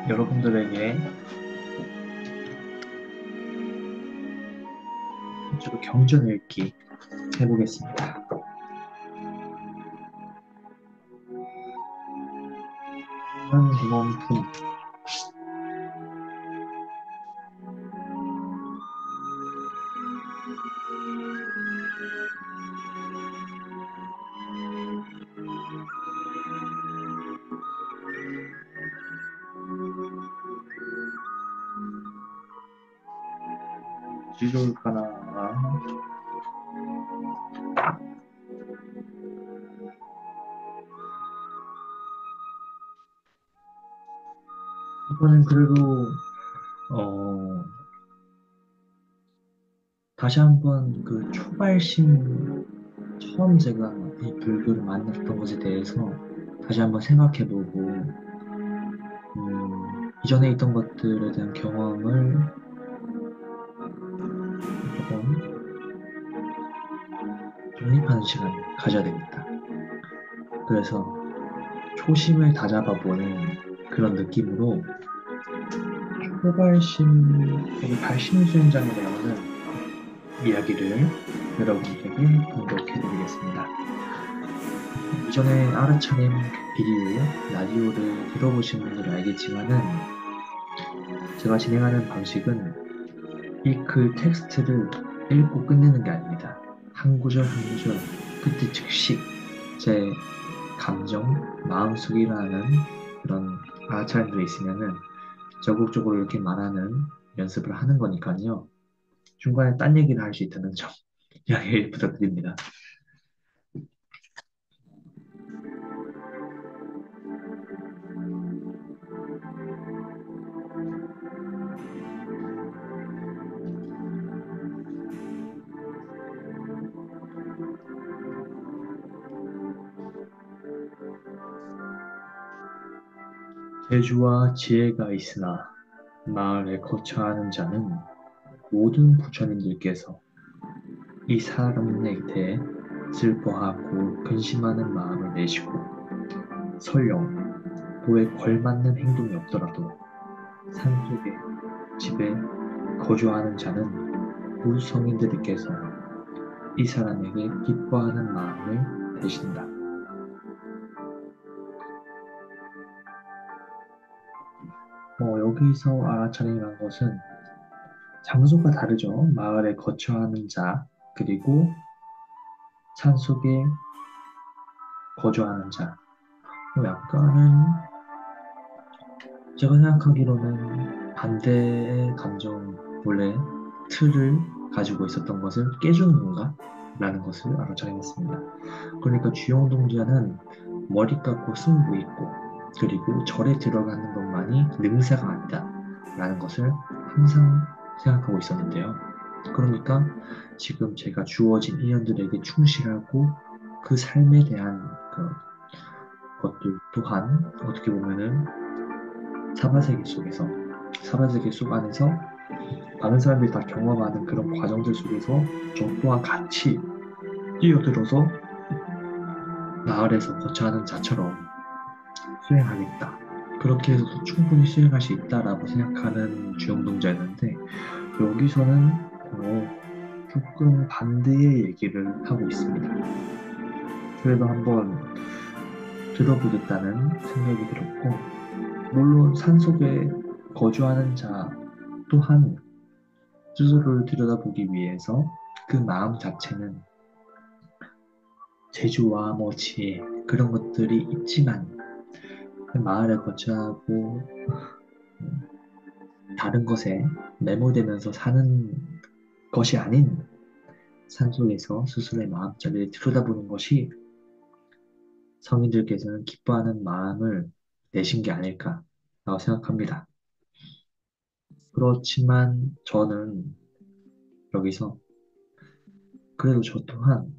여러분들에게 주로 경전 읽기 해보겠습니다. 한몸품 지좋을까나. 이번엔 그래도 어, 다시 한번 그 초발심 처음 제가 이 불교를 만났던 것에 대해서 다시 한번 생각해보고 이전에 있던 것들에 대한 경험을 조금 정립하는 시간을 가져야 되겠다. 그래서 초심을 다잡아보는 그런 느낌으로 초발심, 여기 발심수행장에 나오는 이야기를 여러분에게 공독해드리겠습니다. 이전에 아라차님 비디오, 라디오를 들어보신 분들은 알겠지만은 제가 진행하는 방식은 이 글 텍스트를 읽고 끝내는 게 아닙니다. 한 구절 한 구절 그때 즉시 제 감정, 마음속에 일어나는 그런 아차림들이 있으면은 적극적으로 이렇게 말하는 연습을 하는 거니까요. 중간에 딴 얘기를 할 수 있다는 점 양해 부탁드립니다. 재주와 지혜가 있으나 마을에 거처하는 자는 모든 부처님들께서 이 사람에게 슬퍼하고 근심하는 마음을 내시고 설령 도에 걸맞는 행동이 없더라도 산속에 집에 거주하는 자는 불성인들께서 이 사람에게 기뻐하는 마음을 내신다. 여기서 알아차리는 것은 장소가 다르죠. 마을에 거처하는 자, 그리고 산속에 거주하는 자. 약간은 제가 생각하기로는 반대의 감정, 원래 틀을 가지고 있었던 것을 깨주는 건가? 라는 것을 알아차렸습니다. 그러니까 주영 동자는 머리 깎고 승부 있고 그리고 절에 들어가는 것만이 능사가 아니다. 라는 것을 항상 생각하고 있었는데요. 그러니까 지금 제가 주어진 인연들에게 충실하고 그 삶에 대한 그 것들 또한 어떻게 보면은 사바세계 속에서 사바세계 속 안에서 많은 사람들이 다 경험하는 그런 과정들 속에서 저 또한 같이 뛰어들어서 마을에서 거처하는 자처럼 수행하겠다. 그렇게 해서도 충분히 수행할 수 있다라고 생각하는 주영동자였는데 여기서는 조금 반대의 얘기를 하고 있습니다. 그래도 한번 들어보겠다는 생각이 들었고 물론 산속에 거주하는 자 또한 스스로를 들여다보기 위해서 그 마음 자체는 재주와 뭐 지혜 그런 것들이 있지만 그 마을에 거주하고 다른 것에 매몰되면서 사는 것이 아닌 산속에서 스스로의 마음자리를 들여다보는 것이 성인들께서는 기뻐하는 마음을 내신 게 아닐까라고 생각합니다. 그렇지만 저는 여기서 그래도 저 또한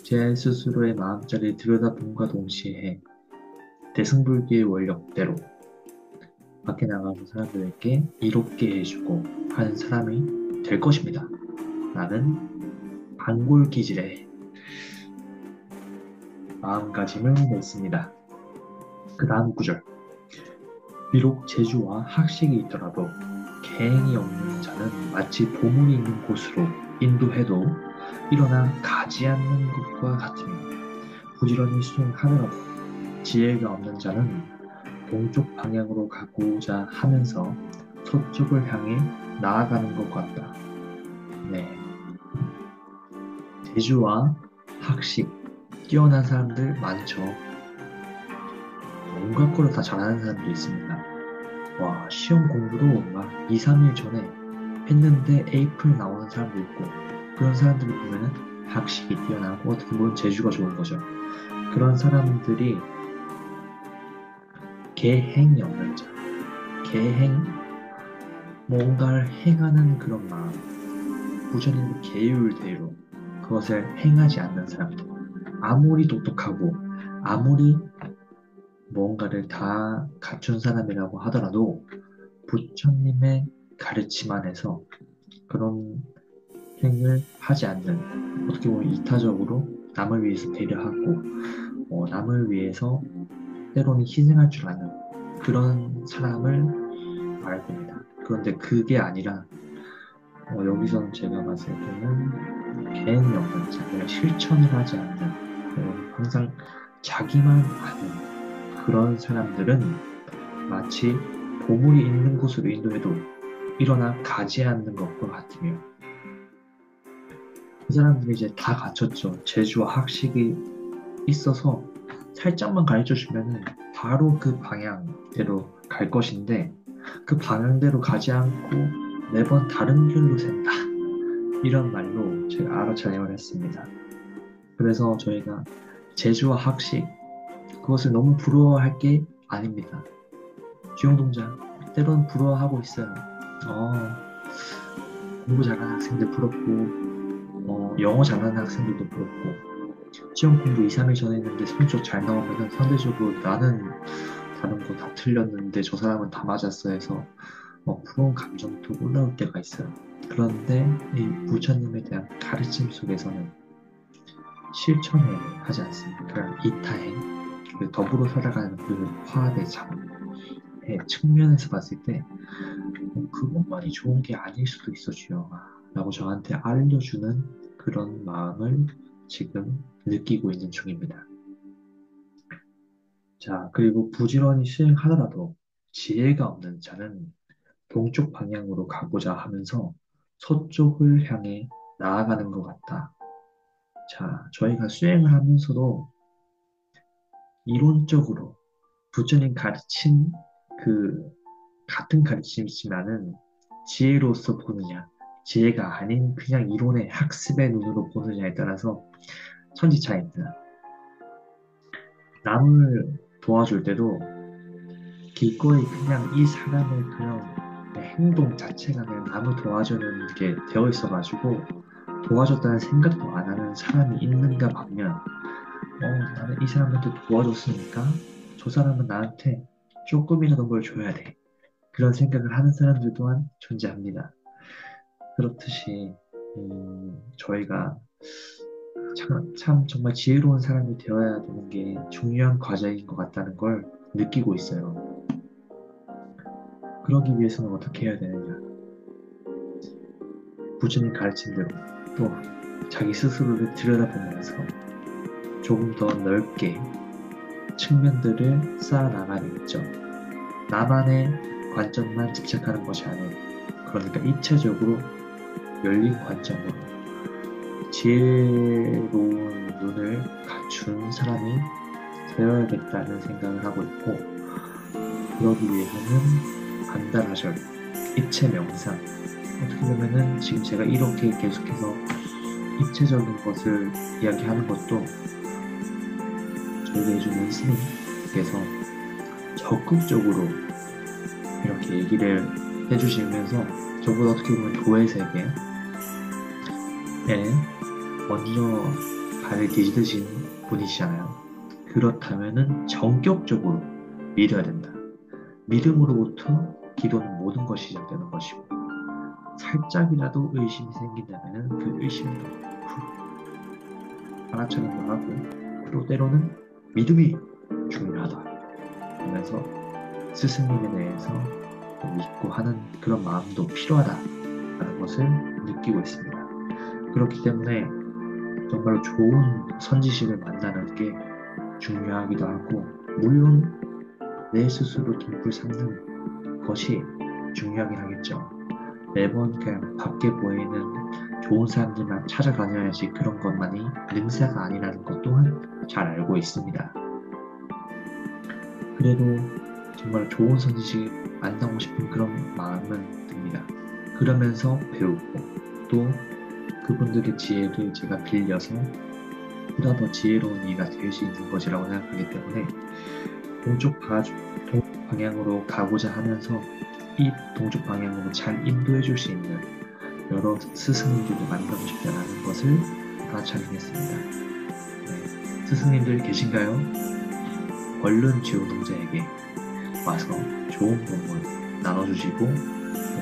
제 스스로의 마음자리를 들여다봄과 동시에 대승불교의 원력대로 밖에 나가서 사람들에게 이롭게 해주고 하는 사람이 될 것입니다. 라는 반골기질의 마음가짐을 냈습니다. 그 다음 구절. 비록 재주와 학식이 있더라도 계행이 없는 자는 마치 보물이 있는 곳으로 인도해도 일어나 가지 않는 것과 같으며 부지런히 수행하더라도 지혜가 없는 자는 동쪽 방향으로 가고자 하면서 서쪽을 향해 나아가는 것 같다. 네. 재주와 학식, 뛰어난 사람들 많죠. 온갖 거를 다 잘하는 사람들이 있습니다. 와, 시험 공부도 막 2, 3일 전에 했는데 에이플 나오는 사람도 있고, 그런 사람들을 보면은 학식이 뛰어나고 어떻게 보면 재주가 좋은 거죠. 그런 사람들이 계행이 없는 자, 계행, 뭔가를 행하는 그런 마음, 부처님의 계율대로 그것을 행하지 않는 사람들, 아무리 똑똑하고 아무리 뭔가를 다 갖춘 사람이라고 하더라도 부처님의 가르침 안에서 그런 행을 하지 않는 어떻게 보면 이타적으로 남을 위해서 배려하고 남을 위해서 때로는 희생할 줄 아는 그런 사람을 말할 겁니다. 그런데 그게 아니라 여기서는 제가 봤을 때는 개인이 없는 자기가 실천을 하지 않는 항상 자기만 아는 그런 사람들은 마치 보물이 있는 곳으로 인도해도 일어나 가지 않는 것과 같으며 그 사람들이 이제 다 갖췄죠. 재주와 학식이 있어서 살짝만 가르쳐 주면은 바로 그 방향대로 갈 것인데 그 방향대로 가지 않고 매번 다른 길로 샌다. 이런 말로 제가 알아차림을 했습니다. 그래서 저희가 재주와 학식 그것을 너무 부러워할 게 아닙니다. 주영동자 때론 부러워하고 있어요. 어, 공부 잘하는 학생들 부럽고 영어 잘하는 학생들도 부럽고 시험 공부 2, 3일 전에 했는데 성적 잘 나오면은 상대적으로 나는 다른 거 다 틀렸는데 저 사람은 다 맞았어 해서 부러운 감정도 올라올 때가 있어요. 그런데 이 부처님에 대한 가르침 속에서는 실천을 하지 않습니다. 그냥 이타행, 그 더불어 살아가는 그 화합의 장의 측면에서 봤을 때 그것만이 좋은 게 아닐 수도 있어 주영아 라고 저한테 알려주는 그런 마음을 지금 느끼고 있는 중입니다. 자, 그리고 부지런히 수행하더라도 지혜가 없는 자는 동쪽 방향으로 가고자 하면서 서쪽을 향해 나아가는 것 같다. 자, 저희가 수행을 하면서도 이론적으로 부처님 가르친 그 같은 가르침이지만은 지혜로서 보느냐, 지혜가 아닌 그냥 이론의 학습의 눈으로 보느냐에 따라서 천지 차이입니다. 남을 도와줄 때도 기꺼이 그냥 이 사람의 그냥 행동 자체가 그냥 남을 도와주는 게 되어 있어가지고 도와줬다는 생각도 안 하는 사람이 있는가 반면 나는 이 사람한테 도와줬으니까 저 사람은 나한테 조금이라도 뭘 줘야 돼. 그런 생각을 하는 사람들 또한 존재합니다. 그렇듯이 저희가 참 정말 지혜로운 사람이 되어야 되는 게 중요한 과제인 것 같다는 걸 느끼고 있어요. 그러기 위해서는 어떻게 해야 되느냐? 부처님 가르친 대로 또 자기 스스로를 들여다보면서 조금 더 넓게 측면들을 쌓아나가야겠죠. 나만의 관점만 집착하는 것이 아닌, 그러니까 입체적으로 열린 관점으로 지혜로운 눈을 갖춘 사람이 되어야겠다는 생각을 하고 있고, 그러기 위해서는 반다라절, 입체 명상, 어떻게 보면은 지금 제가 이렇게 계속해서 입체적인 것을 이야기하는 것도 저에게 해주는 스님께서 적극적으로 이렇게 얘기를 해주시면서 저보다 어떻게 보면 도의 세계에 먼저 발을 디디신 분이시잖아요. 그렇다면은 전격적으로 믿어야 된다. 믿음으로부터 기도는 모든 것이 시작되는 것이고, 살짝이라도 의심이 생긴다면은 그 의심도 알아차림도 하고, 그리고 때로는 믿음이 중요하다 하면서 스승님에 대해서 믿고 하는 그런 마음도 필요하다라는 것을 느끼고 있습니다. 그렇기 때문에 정말로 좋은 선지식을 만나는 게 중요하기도 하고, 물론 내 스스로 등불 삼는 것이 중요하긴 하겠죠. 매번 그냥 밖에 보이는 좋은 사람들만 찾아다녀야지 그런 것만이 능사가 아니라는 것 또한 잘 알고 있습니다. 그래도 정말 좋은 선지식 만나고 싶은 그런 마음은 듭니다. 그러면서 배우고 또 그분들의 지혜를 제가 빌려서 보다 더 지혜로운 이가 될 수 있는 것이라고 생각하기 때문에 동쪽 방향으로 가고자 하면서 이 동쪽 방향으로 잘 인도해 줄 수 있는 여러 스승님들도 만나고 싶다는 것을 알아차리겠습니다. 네, 스승님들 계신가요? 얼른 지호동자에게 와서 좋은 공을 나눠주시고 또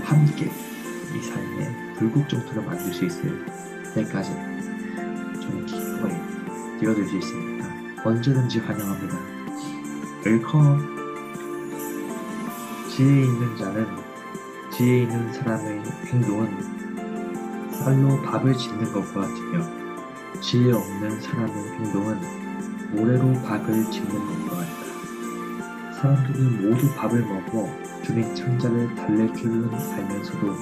함께 이 삶의 불국정토를 만들 수 있을 때까지 저는 기꺼이 뛰어들 수 있으니까 언제든지 환영합니다. 웰컴. 지혜 있는 자는, 지혜 있는 사람의 행동은 쌀로 밥을 짓는 것과 같으며 지혜 없는 사람의 행동은 모래로 밥을 짓는 것과 같다. 사람들이 모두 밥을 먹어 주민 창자를 달랠 줄은 알면서도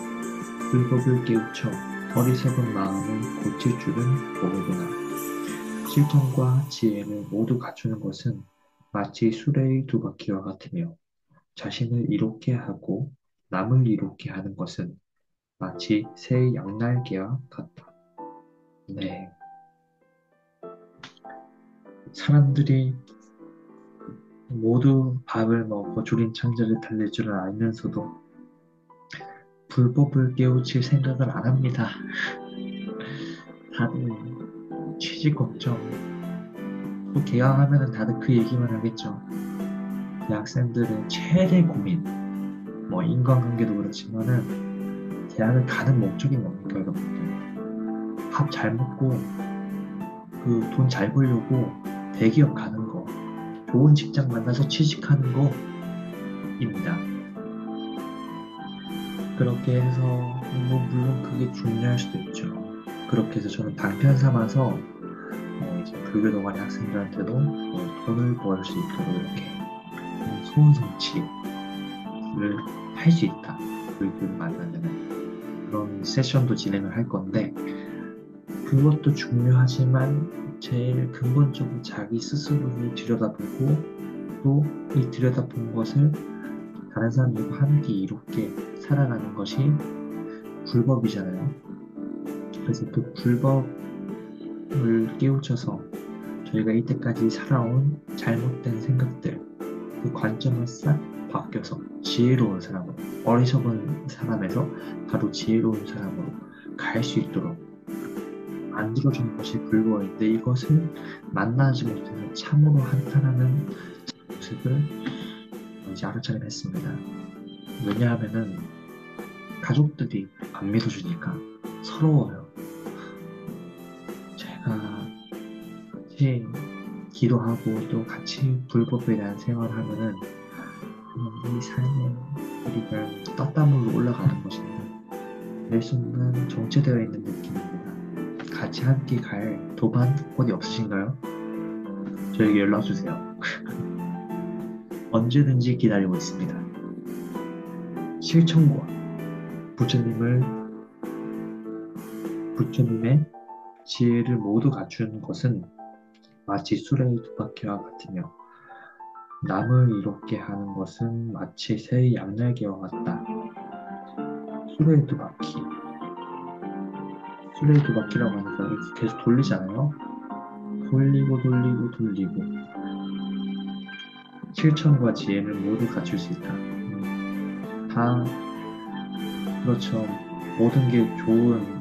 불법을 깨우쳐 어리석은 마음을 고칠 줄은 모르구나. 실천과 지혜를 모두 갖추는 것은 마치 수레의 두 바퀴와 같으며 자신을 이롭게 하고 남을 이롭게 하는 것은 마치 새의 양날개와 같다. 네. 사람들이 모두 밥을 먹고 주린 창자를 달랠 줄을 알면서도 불법을 깨우칠 생각을 안 합니다. 다들 취직 걱정, 또 개강하면 다들 그 얘기만 하겠죠. 대학생들의 최대 고민, 뭐 인간관계도 그렇지만은 대학을 가는 목적이 뭡니까, 여러분들? 밥 잘 먹고 그 돈 잘 벌려고 대기업 가는 거, 좋은 직장 만나서 취직하는 거입니다. 그렇게 해서 뭐 물론 그게 중요할 수도 있죠. 그렇게 해서 저는 방편 삼아서 이제 불교 동아리 학생들한테도 돈을 벌 수 있도록 이렇게 소원 성취를 할 수 있다. 불교를 만나는 그런 세션도 진행을 할 건데, 그것도 중요하지만 제일 근본적으로 자기 스스로를 들여다보고 또 이 들여다본 것을 다른 사람들과 함께 이롭게 살아가는 것이 불법이잖아요. 그래서 그 불법을 깨우쳐서 저희가 이때까지 살아온 잘못된 생각들, 그 관점을 싹 바뀌어서 지혜로운 사람으로, 어리석은 사람에서 바로 지혜로운 사람으로 갈 수 있도록 만들어주는 것이 불교인데 이것을 만나지 못해서 참으로 한탄하는 모습을 이제 알아차림했습니다. 왜냐하면은 가족들이 안 믿어주니까 서러워요. 제가 같이 기도하고 또 같이 불법에 대한 생활을 하면은 이 삶의 우리가 땀땀으로 올라가는 것인데 매 순간 정체되어 있는 느낌입니다. 같이 함께 갈 도반 어디 없으신가요? 저에게 연락 주세요. 언제든지 기다리고 있습니다. 실천과 부처님을 부처님의 지혜를 모두 갖춘 것은 마치 수레의 두 바퀴와 같으며 남을 이롭게 하는 것은 마치 새의 양날개와 같다. 수레의 두 바퀴. 수레의 두 바퀴라고 하니까 이렇게 계속 돌리잖아요. 돌리고 돌리고 돌리고 실천과 지혜를 모두 갖출 수 있다. 다 그렇죠. 모든 게 좋은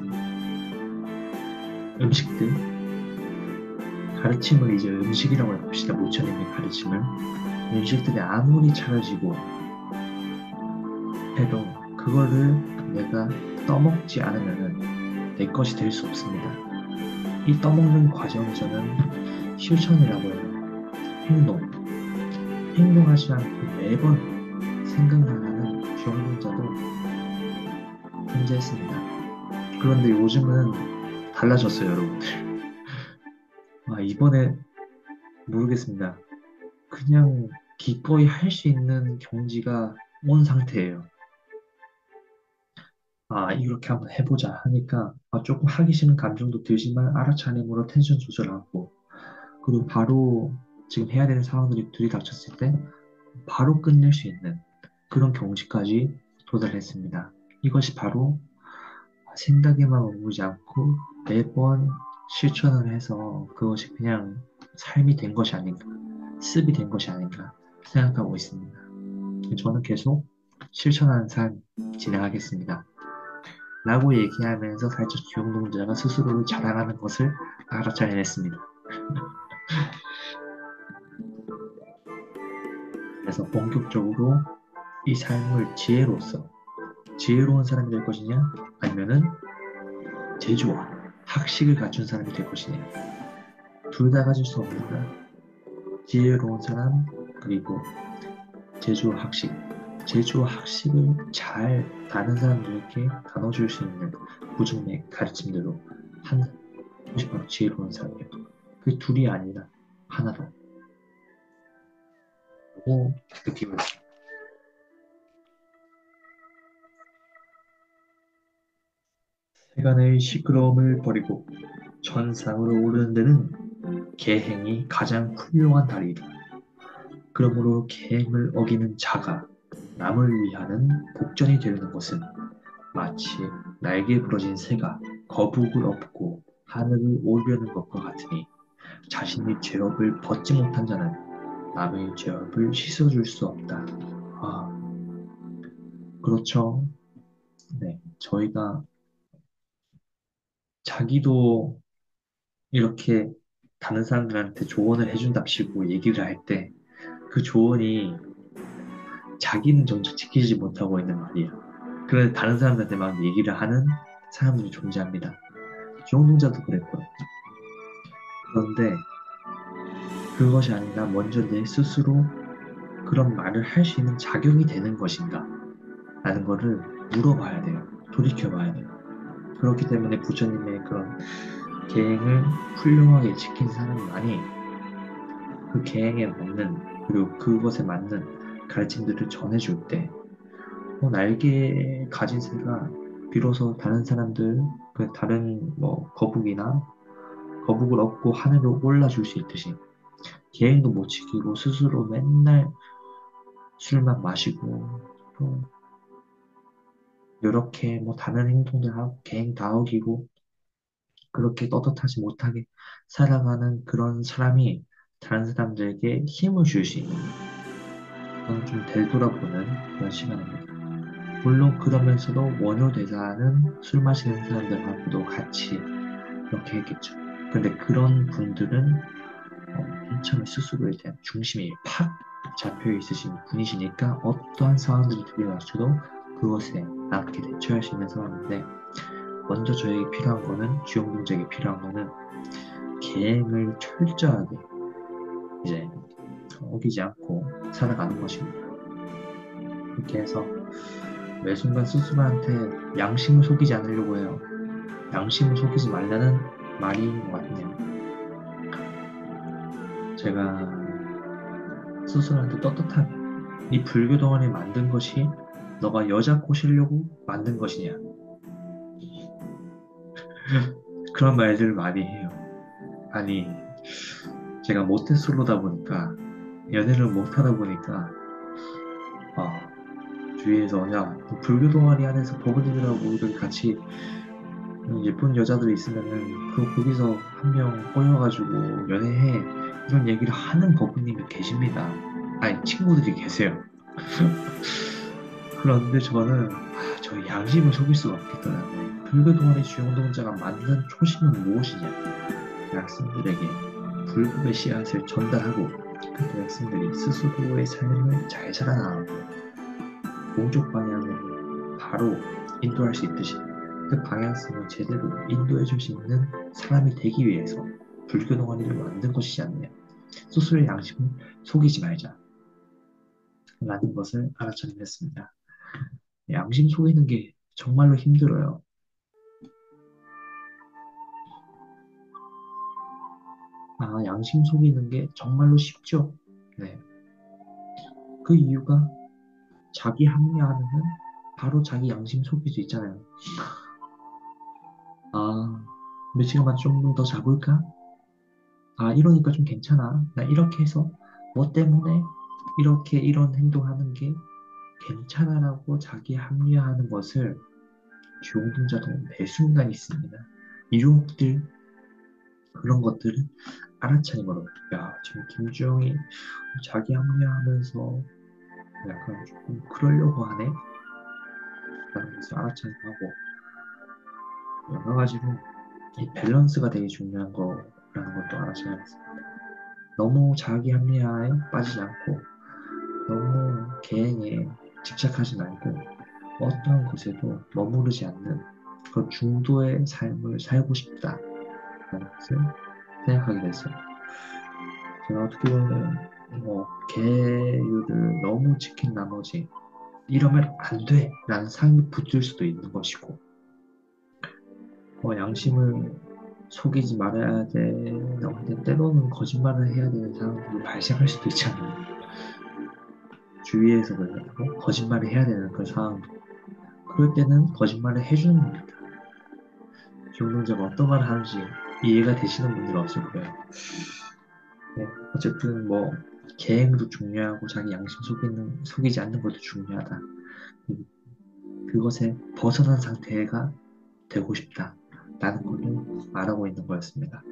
음식들, 가르침을 이제 음식이라고 해봅시다. 부처님의 가르침을. 음식들이 아무리 차려지고 해도 그거를 내가 떠먹지 않으면은 내 것이 될 수 없습니다. 이 떠먹는 과정을 저는 실천이라고 해요. 행동. 행동하지 않고 매번 생각만 하는 경동자도 존재했습니다. 그런데 요즘은 달라졌어요, 여러분들. 이번에 모르겠습니다. 그냥 기꺼이 할 수 있는 경지가 온 상태예요. 이렇게 한번 해보자 하니까 조금 하기 싫은 감정도 들지만 알아차림으로 텐션 조절하고 그리고 바로 지금 해야 되는 상황들이 들이닥쳤을 때 바로 끝낼 수 있는 그런 경지까지 도달했습니다. 이것이 바로 생각에만 머무르지 않고 매번 실천을 해서 그것이 그냥 삶이 된 것이 아닌가, 습이 된 것이 아닌가 생각하고 있습니다. 저는 계속 실천하는 삶 진행하겠습니다. 라고 얘기하면서 살짝 주영동자가 스스로를 자랑하는 것을 알아차려냈습니다. 그래서 본격적으로 이 삶을 지혜로운 사람이 될 것이냐, 아니면은 재주와 학식을 갖춘 사람이 될 것이냐. 둘 다 가질 수 없는다. 지혜로운 사람, 그리고 재주와 학식. 재주와 학식을 잘 다른 사람들에게 나눠줄 수 있는 부중의 가르침대로 한 것이 바로 지혜로운 사람이에요. 그 둘이 아니라 하나다. 라고 느낌을 세간의 시끄러움을 버리고 천상으로 오르는 데는 계행이 가장 훌륭한 달이다. 그러므로 계행을 어기는 자가 남을 위하는 복전이 되는 것은 마치 날개 부러진 새가 거북을 업고 하늘을 오르려는 것과 같으니 자신의 죄업을 벗지 못한 자는 남의 죄업을 씻어줄 수 없다. 아, 그렇죠. 네, 저희가 자기도 이렇게 다른 사람들한테 조언을 해준답시고 얘기를 할 때 그 조언이 자기는 정작 지키지 못하고 있는 말이야. 그래서 다른 사람들한테 막 얘기를 하는 사람들이 존재합니다. 주홍동자도 그랬고요. 그런데 그것이 아니라 먼저 내 스스로 그런 말을 할 수 있는 자격이 되는 것인가? 라는 거를 물어봐야 돼요. 돌이켜봐야 돼요. 그렇기 때문에 부처님의 그런 계행을 훌륭하게 지킨 사람만이 그 계행에 맞는 그리고 그것에 맞는 가르침들을 전해줄 때 날개 가진 새가 비로소 다른 사람들 그 다른 뭐 거북을 업고 하늘로 올라줄 수 있듯이 계행도 못 지키고 스스로 맨날 술만 마시고 또 이렇게 뭐 다른 행동들 하고 계행 다 어기고 그렇게 떳떳하지 못하게 살아가는 그런 사람이 다른 사람들에게 힘을 줄 수 있는 저는 좀 되돌아보는 그런 시간입니다. 물론 그러면서도 원효 대사는 술 마시는 사람들하고도 같이 이렇게 했겠죠. 근데 그런 분들은 맨 처음에 스스로에 대한 중심이 팍 잡혀 있으신 분이시니까 어떠한 상황들이 들이닥쳐도 그것에 맞게 대처할 수 있는 상황인데 먼저 저에게 필요한 거는 주영동작에 필요한 거는 계획을 철저하게 이제 어기지 않고 살아가는 것입니다. 그렇게 해서 매 순간 스스로한테 양심을 속이지 않으려고 해요. 양심을 속이지 말라는 말인 것 같네요. 제가 스스로한테 떳떳하게 이 불교 동안에 만든 것이 너가 여자 꼬시려고 만든 것이냐 그런 말들을 많이 해요. 아니 제가 모태솔로다 보니까 연애를 못하다 보니까 주위에서 야 불교 동아리 안에서 법원님이라고 우리 같이 예쁜 여자들이 있으면은 거기서 한 명 꼬여가지고 연애해 이런 얘기를 하는 법부님이 계십니다. 아니 친구들이 계세요. 그런데 저는 저 양심을 속일 수가 없겠더라고요. 불교 동아리 주영동자가 만든 초심은 무엇이냐? 학생들에게 불법의 씨앗을 전달하고 그 학생들이 스스로의 삶을 잘 살아나가고 동쪽 방향으로 바로 인도할 수 있듯이 그 방향성을 제대로 인도해 줄 수 있는 사람이 되기 위해서 불교 동아리를 만든 것이지 않느냐. 스스로의 양심을 속이지 말자. 라는 것을 알아차리게 됐습니다. 양심 속이는 게 정말로 힘들어요. 양심 속이는 게 정말로 쉽죠. 네. 그 이유가 자기 합리화하면 바로 자기 양심 속일 수 있잖아요. 몇 시간만 좀 더 자볼까? 이러니까 좀 괜찮아. 나 이렇게 해서 뭐 때문에 이렇게 이런 행동하는 게 괜찮아라고 자기 합리화하는 것을 주용동자도 매 순간 있습니다. 유혹들 그런 것들을 알아차림으로 지금 김주영이 자기 합리화하면서 약간 조금 그러려고 하네 라는 것을 알아차림하고 여러 가지로 이 밸런스가 되게 중요한 거라는 것도 알아차려야겠습니다. 너무 자기 합리화에 빠지지 않고 너무 개행에 집착하지 말고 어떠한 것에도 머무르지 않는 그 중도의 삶을 살고 싶다라는 것을 생각하게 됐어요. 제가 어떻게 보면 계율을 너무 지킨 나머지 이러면 안 돼! 라는 상이 붙을 수도 있는 것이고 양심을 속이지 말아야 된다고 하는데 때로는 거짓말을 해야 되는 상황들이 발생할 수도 있잖아요. 주위에서 그래도 거짓말을 해야 되는 그런 상황 그럴 때는 거짓말을 해주는 겁니다. 조용동자가 어떤 말을 하는지 이해가 되시는 분들은 없을 거예요. 네, 어쨌든 계행도 중요하고 자기 양심 속이지 않는 것도 중요하다. 그것에 벗어난 상태가 되고 싶다. 라는 것을 말하고 있는 거였습니다.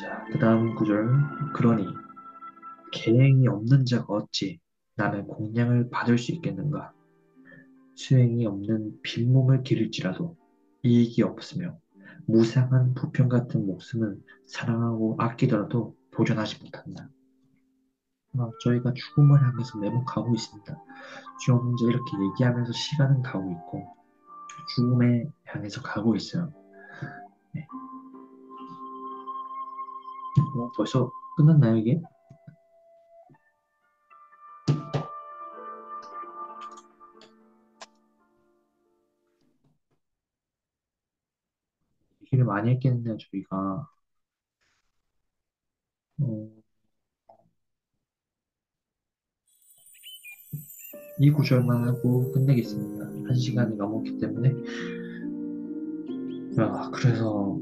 자, 그 다음 구절. 그러니 계행이 없는 자가 어찌 남의 공양을 받을 수 있겠는가? 수행이 없는 빈몸을 기를지라도 이익이 없으며 무상한 부평 같은 목숨을 사랑하고 아끼더라도 보존하지 못한다. 저희가 죽음을 향해서 매번 가고 있습니다. 주영 혼자 이렇게 얘기하면서 시간은 가고 있고 죽음에 향해서 가고 있어요. 네. 벌써 끝났나요, 이게? 얘기를 많이 했겠네요, 저희가. 어, 이 구절만 하고 끝내겠습니다. 한 시간이 넘었기 때문에. 그래서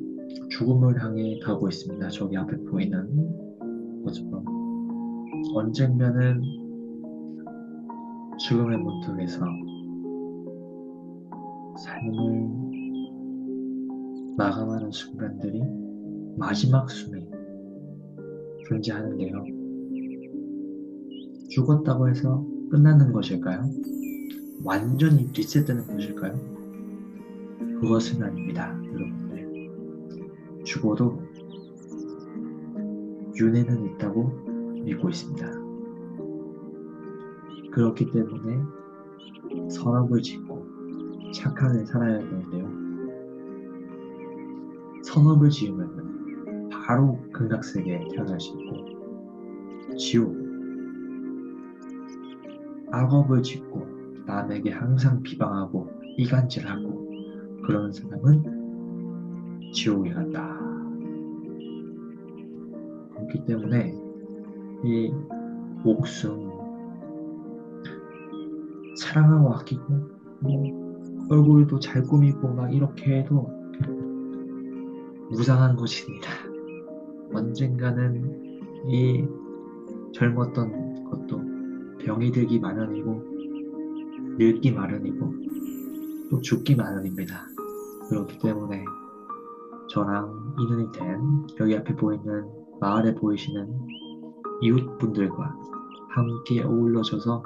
죽음을 향해 가고 있습니다. 저기 앞에 보이는 것처럼. 언젠가는 죽음의 문턱에서 삶을 마감하는 순간들이 마지막 숨이 존재하는데요. 죽었다고 해서 끝나는 것일까요? 완전히 리셋되는 것일까요? 그것은 아닙니다, 여러분들. 죽어도 윤회는 있다고 믿고 있습니다. 그렇기 때문에 선업을 짓고 착하게 살아야 되는데요. 선업을 지으면 바로 극락세계에 태어날 수 있고, 지옥, 악업을 짓고 남에게 항상 비방하고 이간질하고 그러는 사람은 지옥에 간다. 그렇기 때문에 이 목숨 사랑하고 아끼고 뭐 얼굴도 잘 꾸미고 막 이렇게 해도 무상한 것입니다. 언젠가는 이 젊었던 것도 병이 들기 마련이고 늙기 마련이고 또 죽기 마련입니다. 그렇기 때문에 저랑 인연이 된 여기 앞에 보이는 마을에 보이시는 이웃분들과 함께 어울러져서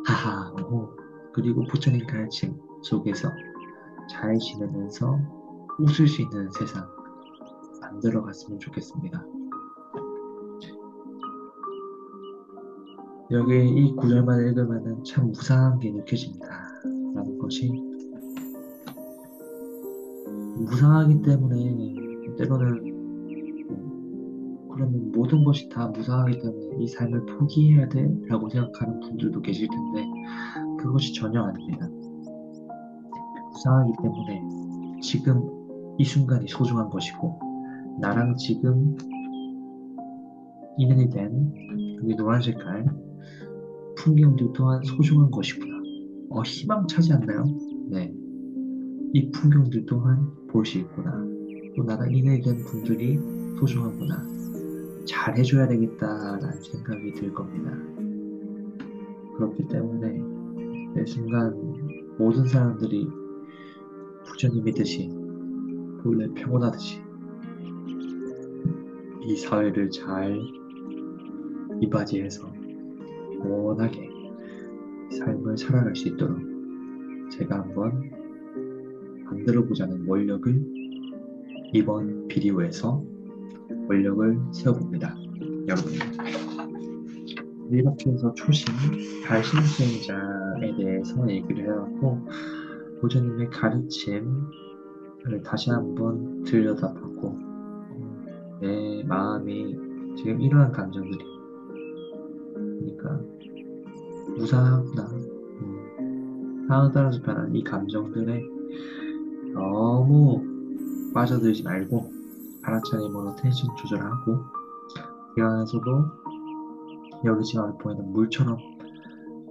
하하 호 그리고 부처님 가르침 속에서 잘 지내면서 웃을 수 있는 세상 만들어 갔으면 좋겠습니다. 여기 이 구절만 읽으면 참 무상한 게 느껴집니다. 라는 것이 무상하기 때문에 때로는 그러면 모든 것이 다 무상하기 때문에 이 삶을 포기해야 돼? 라고 생각하는 분들도 계실 텐데 그것이 전혀 아닙니다. 무상하기 때문에 지금 이 순간이 소중한 것이고 나랑 지금 인연이 된 여기 노란 색깔 풍경들 또한 소중한 것이구나. 희망차지 않나요? 네. 이 풍경들 또한 볼 수 있구나. 또 나랑 인연이 된 분들이 소중하구나. 잘 해줘야 되겠다라는 생각이 들 겁니다. 그렇기 때문에 매 순간 모든 사람들이 부처님이듯이 본래 평온하듯이 이 사회를 잘 이바지해서 원하게 삶을 살아갈 수 있도록 제가 한번 만들어보자는 원력을 이번 비디오에서 원력을 세워봅니다. 여러분 이렇게 해서 초심 달심수행자에 대해서 얘기를 해왔고 부처님의 가르침을 다시 한번 들여다봤고 내 마음이 지금 이러한 감정들이 그러니까 무상하구나 상황에 따라서 변하는 이 감정들에 너무 빠져들지 말고 알아차림으로 텐션 조절하고 그 안에서도 여기 지금 앞에 보이는 물처럼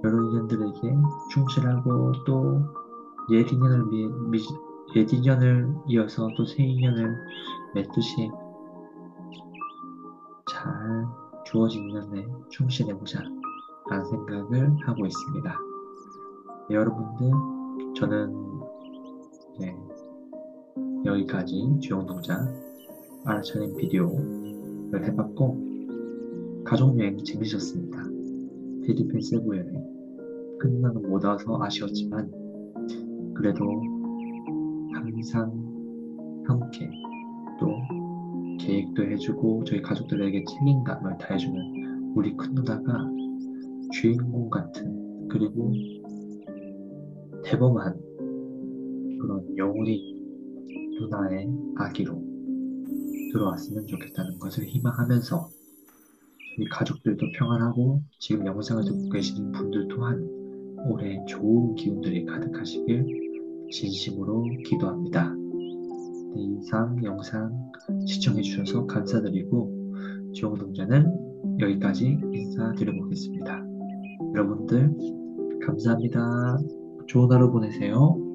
여러 인연들에게 충실하고 또 옛 인연을 이어서 또 새 인연을 맺듯이 잘 주어진 인연에 충실해보자 라는 생각을 하고 있습니다. 네, 여러분들 저는 여기까지 주영동자 알아차림 비디오를 해봤고 가족여행 재밌었습니다. 필리핀 세부 여행 끝나고 못 와서 아쉬웠지만 그래도 항상 함께 또 계획도 해주고 저희 가족들에게 책임감을 다해주는 우리 큰 누나가 주인공 같은 그리고 대범한 그런 영혼이 누나의 아기로 들어왔으면 좋겠다는 것을 희망하면서 저희 가족들도 평안하고 지금 영상을 듣고 계시는 분들 또한 올해 좋은 기운들이 가득하시길 진심으로 기도합니다. 네, 이상 영상 시청해주셔서 감사드리고 주영동자는 여기까지 인사드려보겠습니다. 여러분들 감사합니다. 좋은 하루 보내세요.